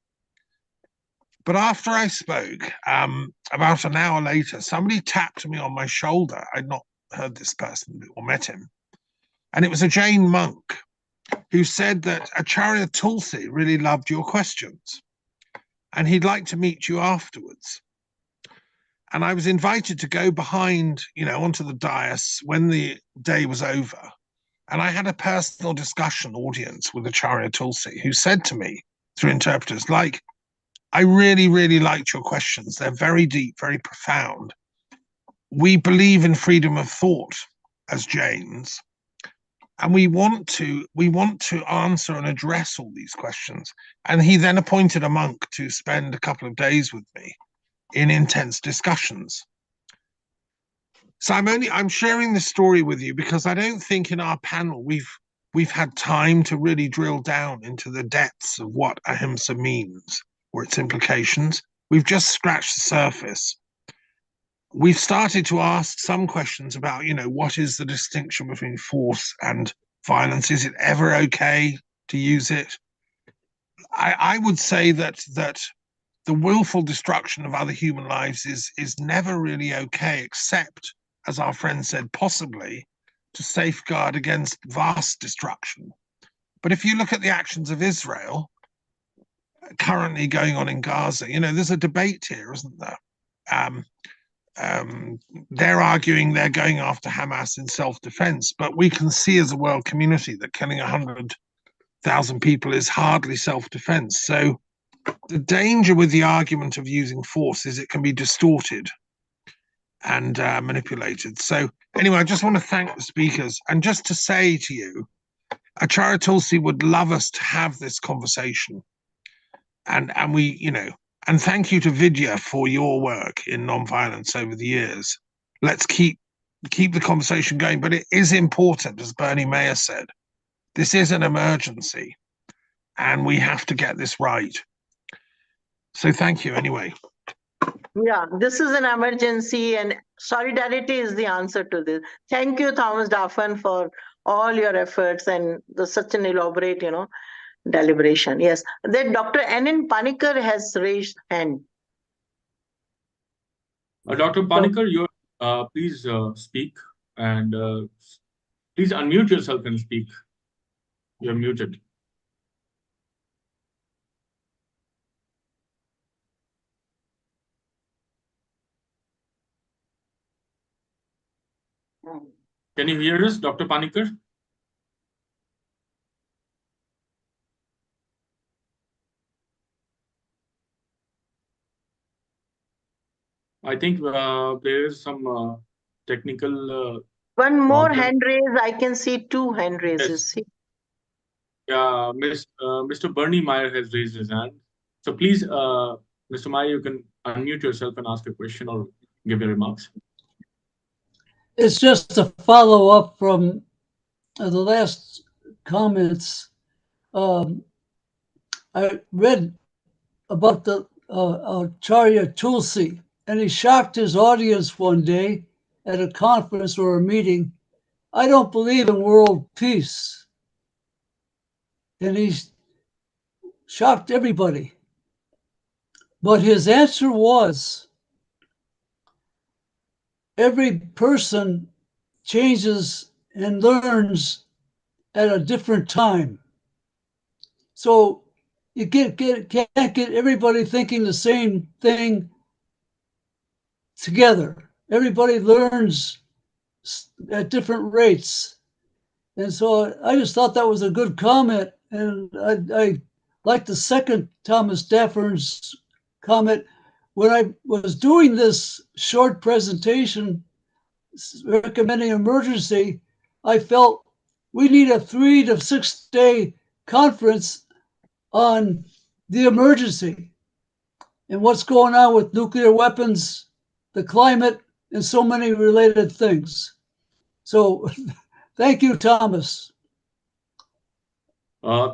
But after I spoke, about an hour later, somebody tapped me on my shoulder. I'd not heard this person or met him. And it was a Jain monk who said that Acharya Tulsi really loved your questions and he'd like to meet you afterwards. And I was invited to go behind, you know, onto the dais when the day was over And I had a personal discussion audience with Acharya Tulsi, who said to me through interpreters, like, I really, really liked your questions. They're very deep, very profound. We believe in freedom of thought as Jains, and we want to answer and address all these questions. And he then appointed a monk to spend a couple of days with me in intense discussions. So I'm sharing this story with you because I don't think in our panel we've had time to really drill down into the depths of what ahimsa means or its implications. We've just scratched the surface. We've started to ask some questions about, what is the distinction between force and violence? Is it ever okay to use it? I would say that the willful destruction of other human lives is never really okay, except, as our friend said, possibly to safeguard against vast destruction. But if you look at the actions of Israel currently going on in Gaza, there's a debate here, isn't there? They're arguing they're going after Hamas in self-defense, but we can see as a world community that killing 100,000 people is hardly self-defense. So the danger with the argument of using force is it can be distorted and manipulated. So anyway, I just want to thank the speakers and just to say to you, Acharya Tulsi would love us to have this conversation. And we, and thank you to Vidya for your work in nonviolence over the years. Let's keep the conversation going. But it is important, as Bernie Mayer said, this is an emergency and we have to get this right. So thank you anyway. Yeah, this is an emergency and solidarity is the answer to this. Thank you, Thomas Daffan, for all your efforts and such an elaborate, deliberation. Yes, then Dr. N.N. Panikkar has raised hand. Dr. Panikkar, please speak and please unmute yourself and speak. You're muted. Can you hear us, Dr. Panikkar? I think there is some technical. One more problem. hand raise. I can see 2 hand raises. Yes. Yeah, Mr. Bernie Meyer has raised his hand. So please, Mr. Meyer, you can unmute yourself and ask a question or give your remarks. It's just a follow-up from the last comments. I read about the Acharya Tulsi, and he shocked his audience one day at a conference or a meeting. I don't believe in world peace. And he shocked everybody. But his answer was, every person changes and learns at a different time. So you can't get everybody thinking the same thing together. Everybody learns at different rates. And so I just thought that was a good comment. And I like the second Thomas Daffern's comment. When I was doing this short presentation recommending emergency, I felt we need a 3 to 6 day conference on the emergency and what's going on with nuclear weapons, the climate, and so many related things. So thank you, Thomas.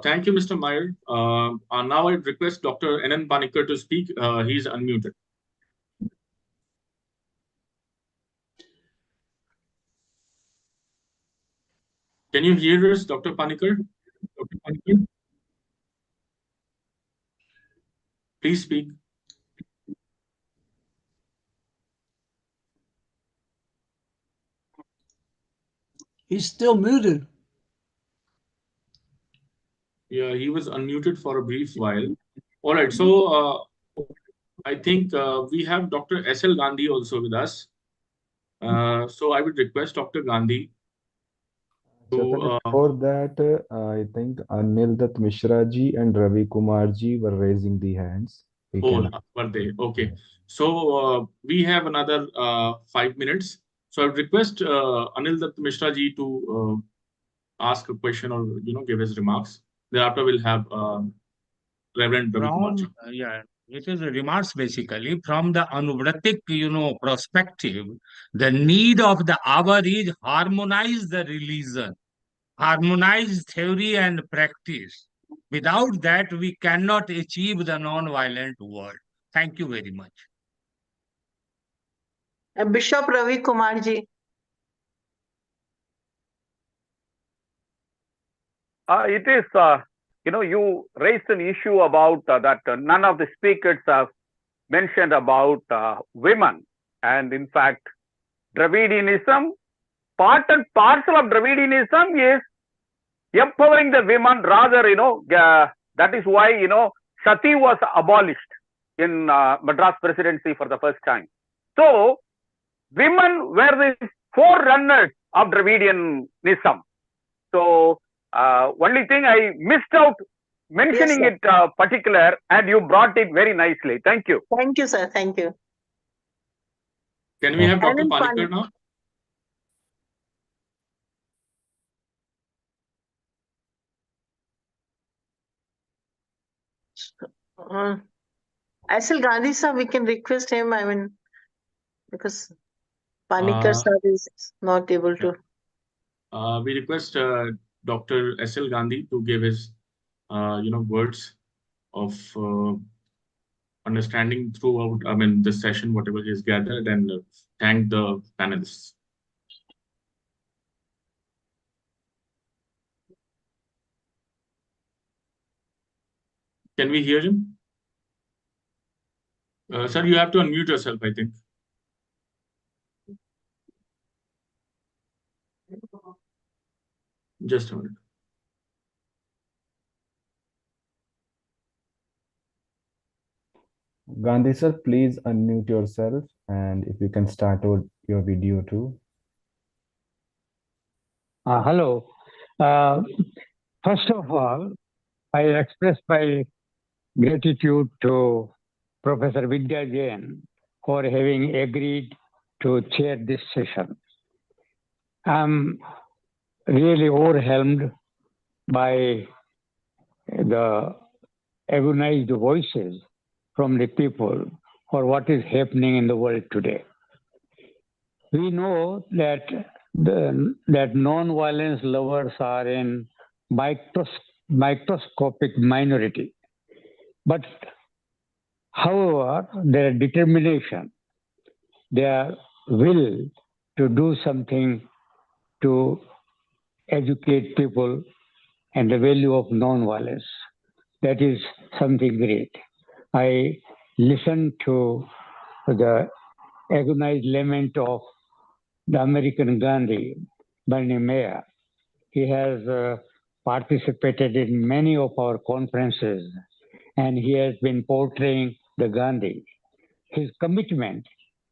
Thank you, Mr. Meyer. Now I request Dr. N.N. Panikkar to speak. He's unmuted. Can you hear us, Dr. Panikkar? Dr. Panikkar? Please speak. He's still muted. Yeah, he was unmuted for a brief while. All right, so I think we have Dr. S.L. Gandhi also with us. So I would request Dr. Gandhi. Chaitanya, uh, before that, I think Anil Dutt Mishra ji and Ravi Kumar ji were raising the hands. We oh, can. were they? Okay. So we have another 5 minutes. So I would request Anil Dutt Mishra ji to ask a question or give his remarks. Thereafter, we'll have Reverend Ravi Kumar ji. Yeah, it is remarks basically from the Anuvratic, perspective. The need of the hour is harmonize the religion, harmonize theory and practice. Without that, we cannot achieve the non-violent world. Thank you very much. Bishop Ravi Kumar ji. It is, you raised an issue about that none of the speakers have mentioned about women. And in fact, Dravidianism, part and parcel of Dravidianism is empowering the women. Rather, that is why, Sati was abolished in Madras presidency for the first time. So, women were the forerunners of Dravidianism. So, only thing I missed out mentioning Yes, it particular, and you brought it very nicely. Thank you. Thank you, sir. Thank you. Can we have Dr. Anil Panikkar now? Asil Gandhi sir, we can request him. I mean, because Panikkar sir is not able to. We request Dr. S.L. Gandhi to give his, words of understanding throughout, this session, whatever he has gathered, and thank the panelists. Can we hear him? Sir, you have to unmute yourself, I think. Just a minute. Gandhi sir, please unmute yourself, and if you can start your video too. Hello. First of all, I express my gratitude to Professor Vidya Jain for having agreed to chair this session. I'm really overwhelmed by the agonized voices from the people for what is happening in the world today. We know that that non-violence lovers are in microscopic minority, but however, their determination, their will to do something to educate people and the value of non-violence, that is something great. I listened to the agonized lament of the American Gandhi, Bernie Mayer. He has participated in many of our conferences, and he has been portraying the Gandhi. His commitment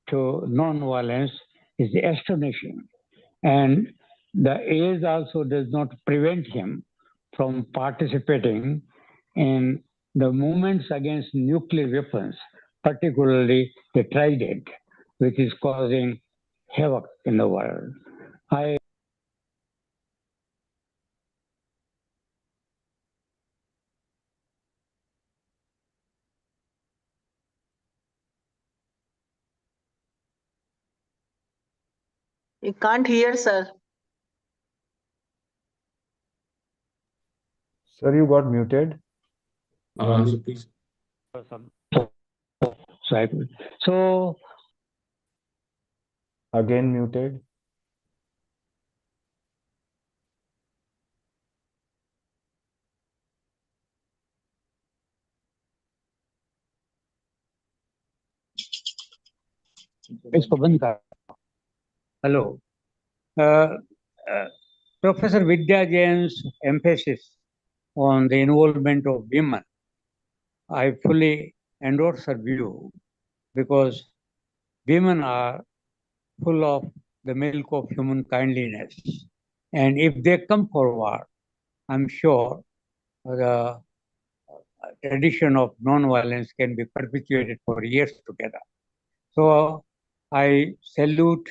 to non-violence is astonishing, and the age also does not prevent him from participating in the movements against nuclear weapons, particularly the Trident, which is causing havoc in the world. You can't hear, sir. Sir, you got muted. So please. So Again muted. इसको बंद कर hello Professor Vidya Jain's emphasis on the involvement of women, I fully endorse her view because women are full of the milk of human kindliness. And if they come forward, I'm sure the tradition of non-violence can be perpetuated for years together. So I salute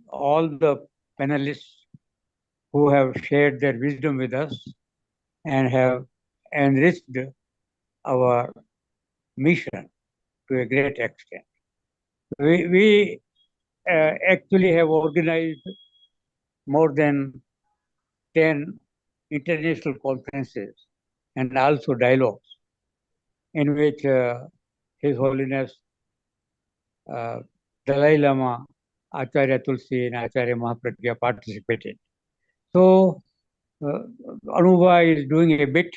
all the panelists who have shared their wisdom with us and have enriched our mission to a great extent. We actually have organized more than 10 international conferences and also dialogues in which His Holiness Dalai Lama, Acharya Tulsi, and Acharya Mahapragya participated. So, Anuba is doing a bit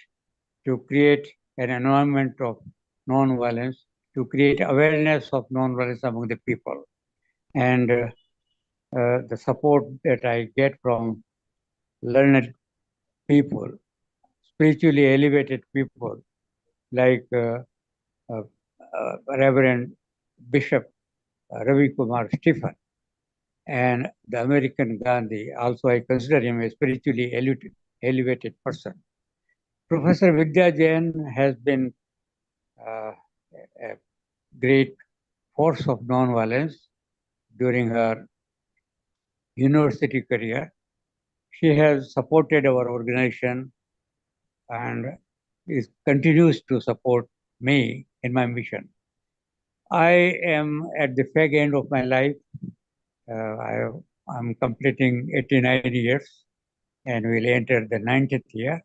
to create an environment of non-violence, to create awareness of non-violence among the people. And the support that I get from learned people, spiritually elevated people like Reverend Bishop Ravi Kumar Stephen and the American Gandhi. Also, I consider him a spiritually elevated person. Professor Vidya Jain has been a great force of non-violence during her university career. She has supported our organization and continues to support me in my mission. I am at the fag end of my life. I'm completing 89 years and will enter the 90th year.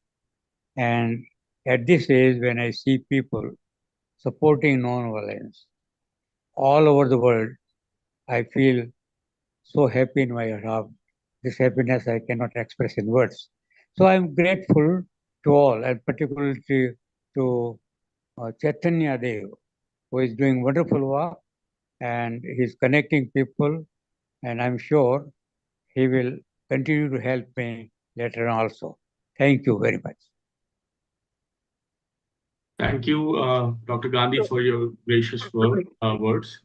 And at this age, when I see people supporting non-violence all over the world, I feel so happy in my heart. This happiness I cannot express in words. So I'm grateful to all, and particularly to Chaitanya Dev, who is doing wonderful work, and he's connecting people, and I'm sure he will continue to help me later on also. Thank you very much. Thank you, Dr. Gandhi, for your gracious words.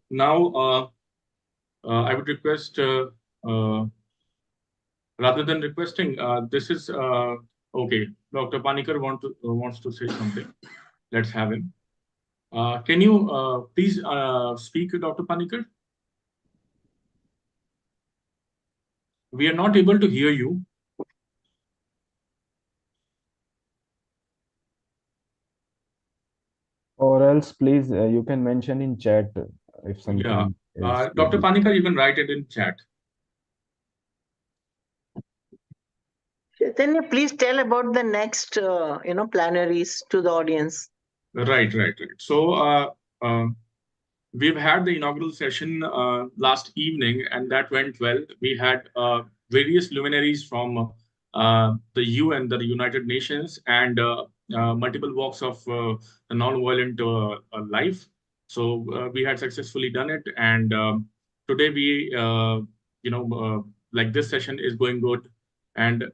Now, I would request, rather than requesting, this is okay. Dr. Panikar wants to say something. Let's have him. Can you please speak, Dr. Panikar? We are not able to hear you. Or else, please, you can mention in chat if something is. Dr. Panikar, you can write it in chat. Chaitanya, please tell about the next, plenaries to the audience. Right. So we've had the inaugural session last evening, and that went well. We had various luminaries from the UN, the United Nations, and multiple walks of the non-violent life. So we had successfully done it, and today we, like this session is going good, and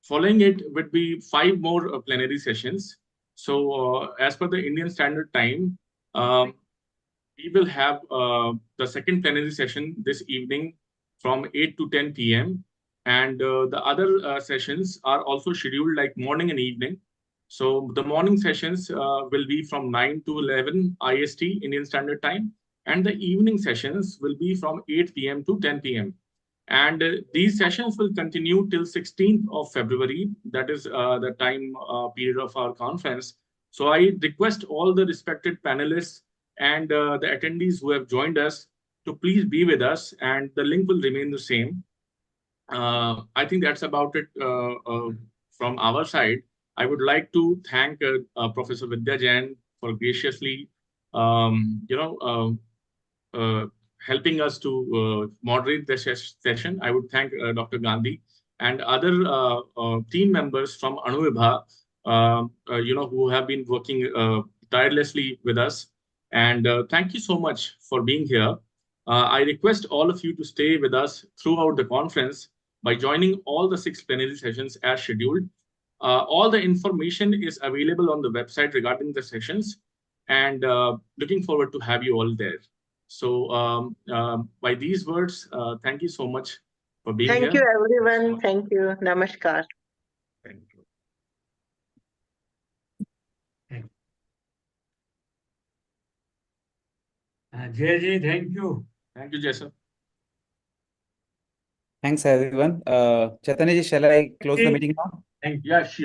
following it would be 5 more plenary sessions. So as per the Indian Standard Time, we will have the second plenary session this evening from 8 to 10 p.m. And the other sessions are also scheduled like morning and evening. So the morning sessions will be from 9 to 11 IST, Indian Standard Time. And the evening sessions will be from 8 p.m. to 10 p.m. And these sessions will continue till 16th of February. That is the time period of our conference. So I request all the respected panelists and the attendees who have joined us to please be with us, and the link will remain the same. I think that's about it from our side. I would like to thank Professor Vidya Jain for graciously, helping us to moderate the session. I would thank Dr. Gandhi and other team members from Anuvibha, who have been working tirelessly with us. And thank you so much for being here. I request all of you to stay with us throughout the conference by joining all the 6 plenary sessions as scheduled. All the information is available on the website regarding the sessions, and looking forward to have you all there. So by these words, thank you so much. for being Thank here. you, everyone. Thank you. Namaskar. Thank you. Jay ji, thank you. Thank you, Jason. Thanks, everyone. Chaitanya ji, shall I close the meeting now? Yeah, sure.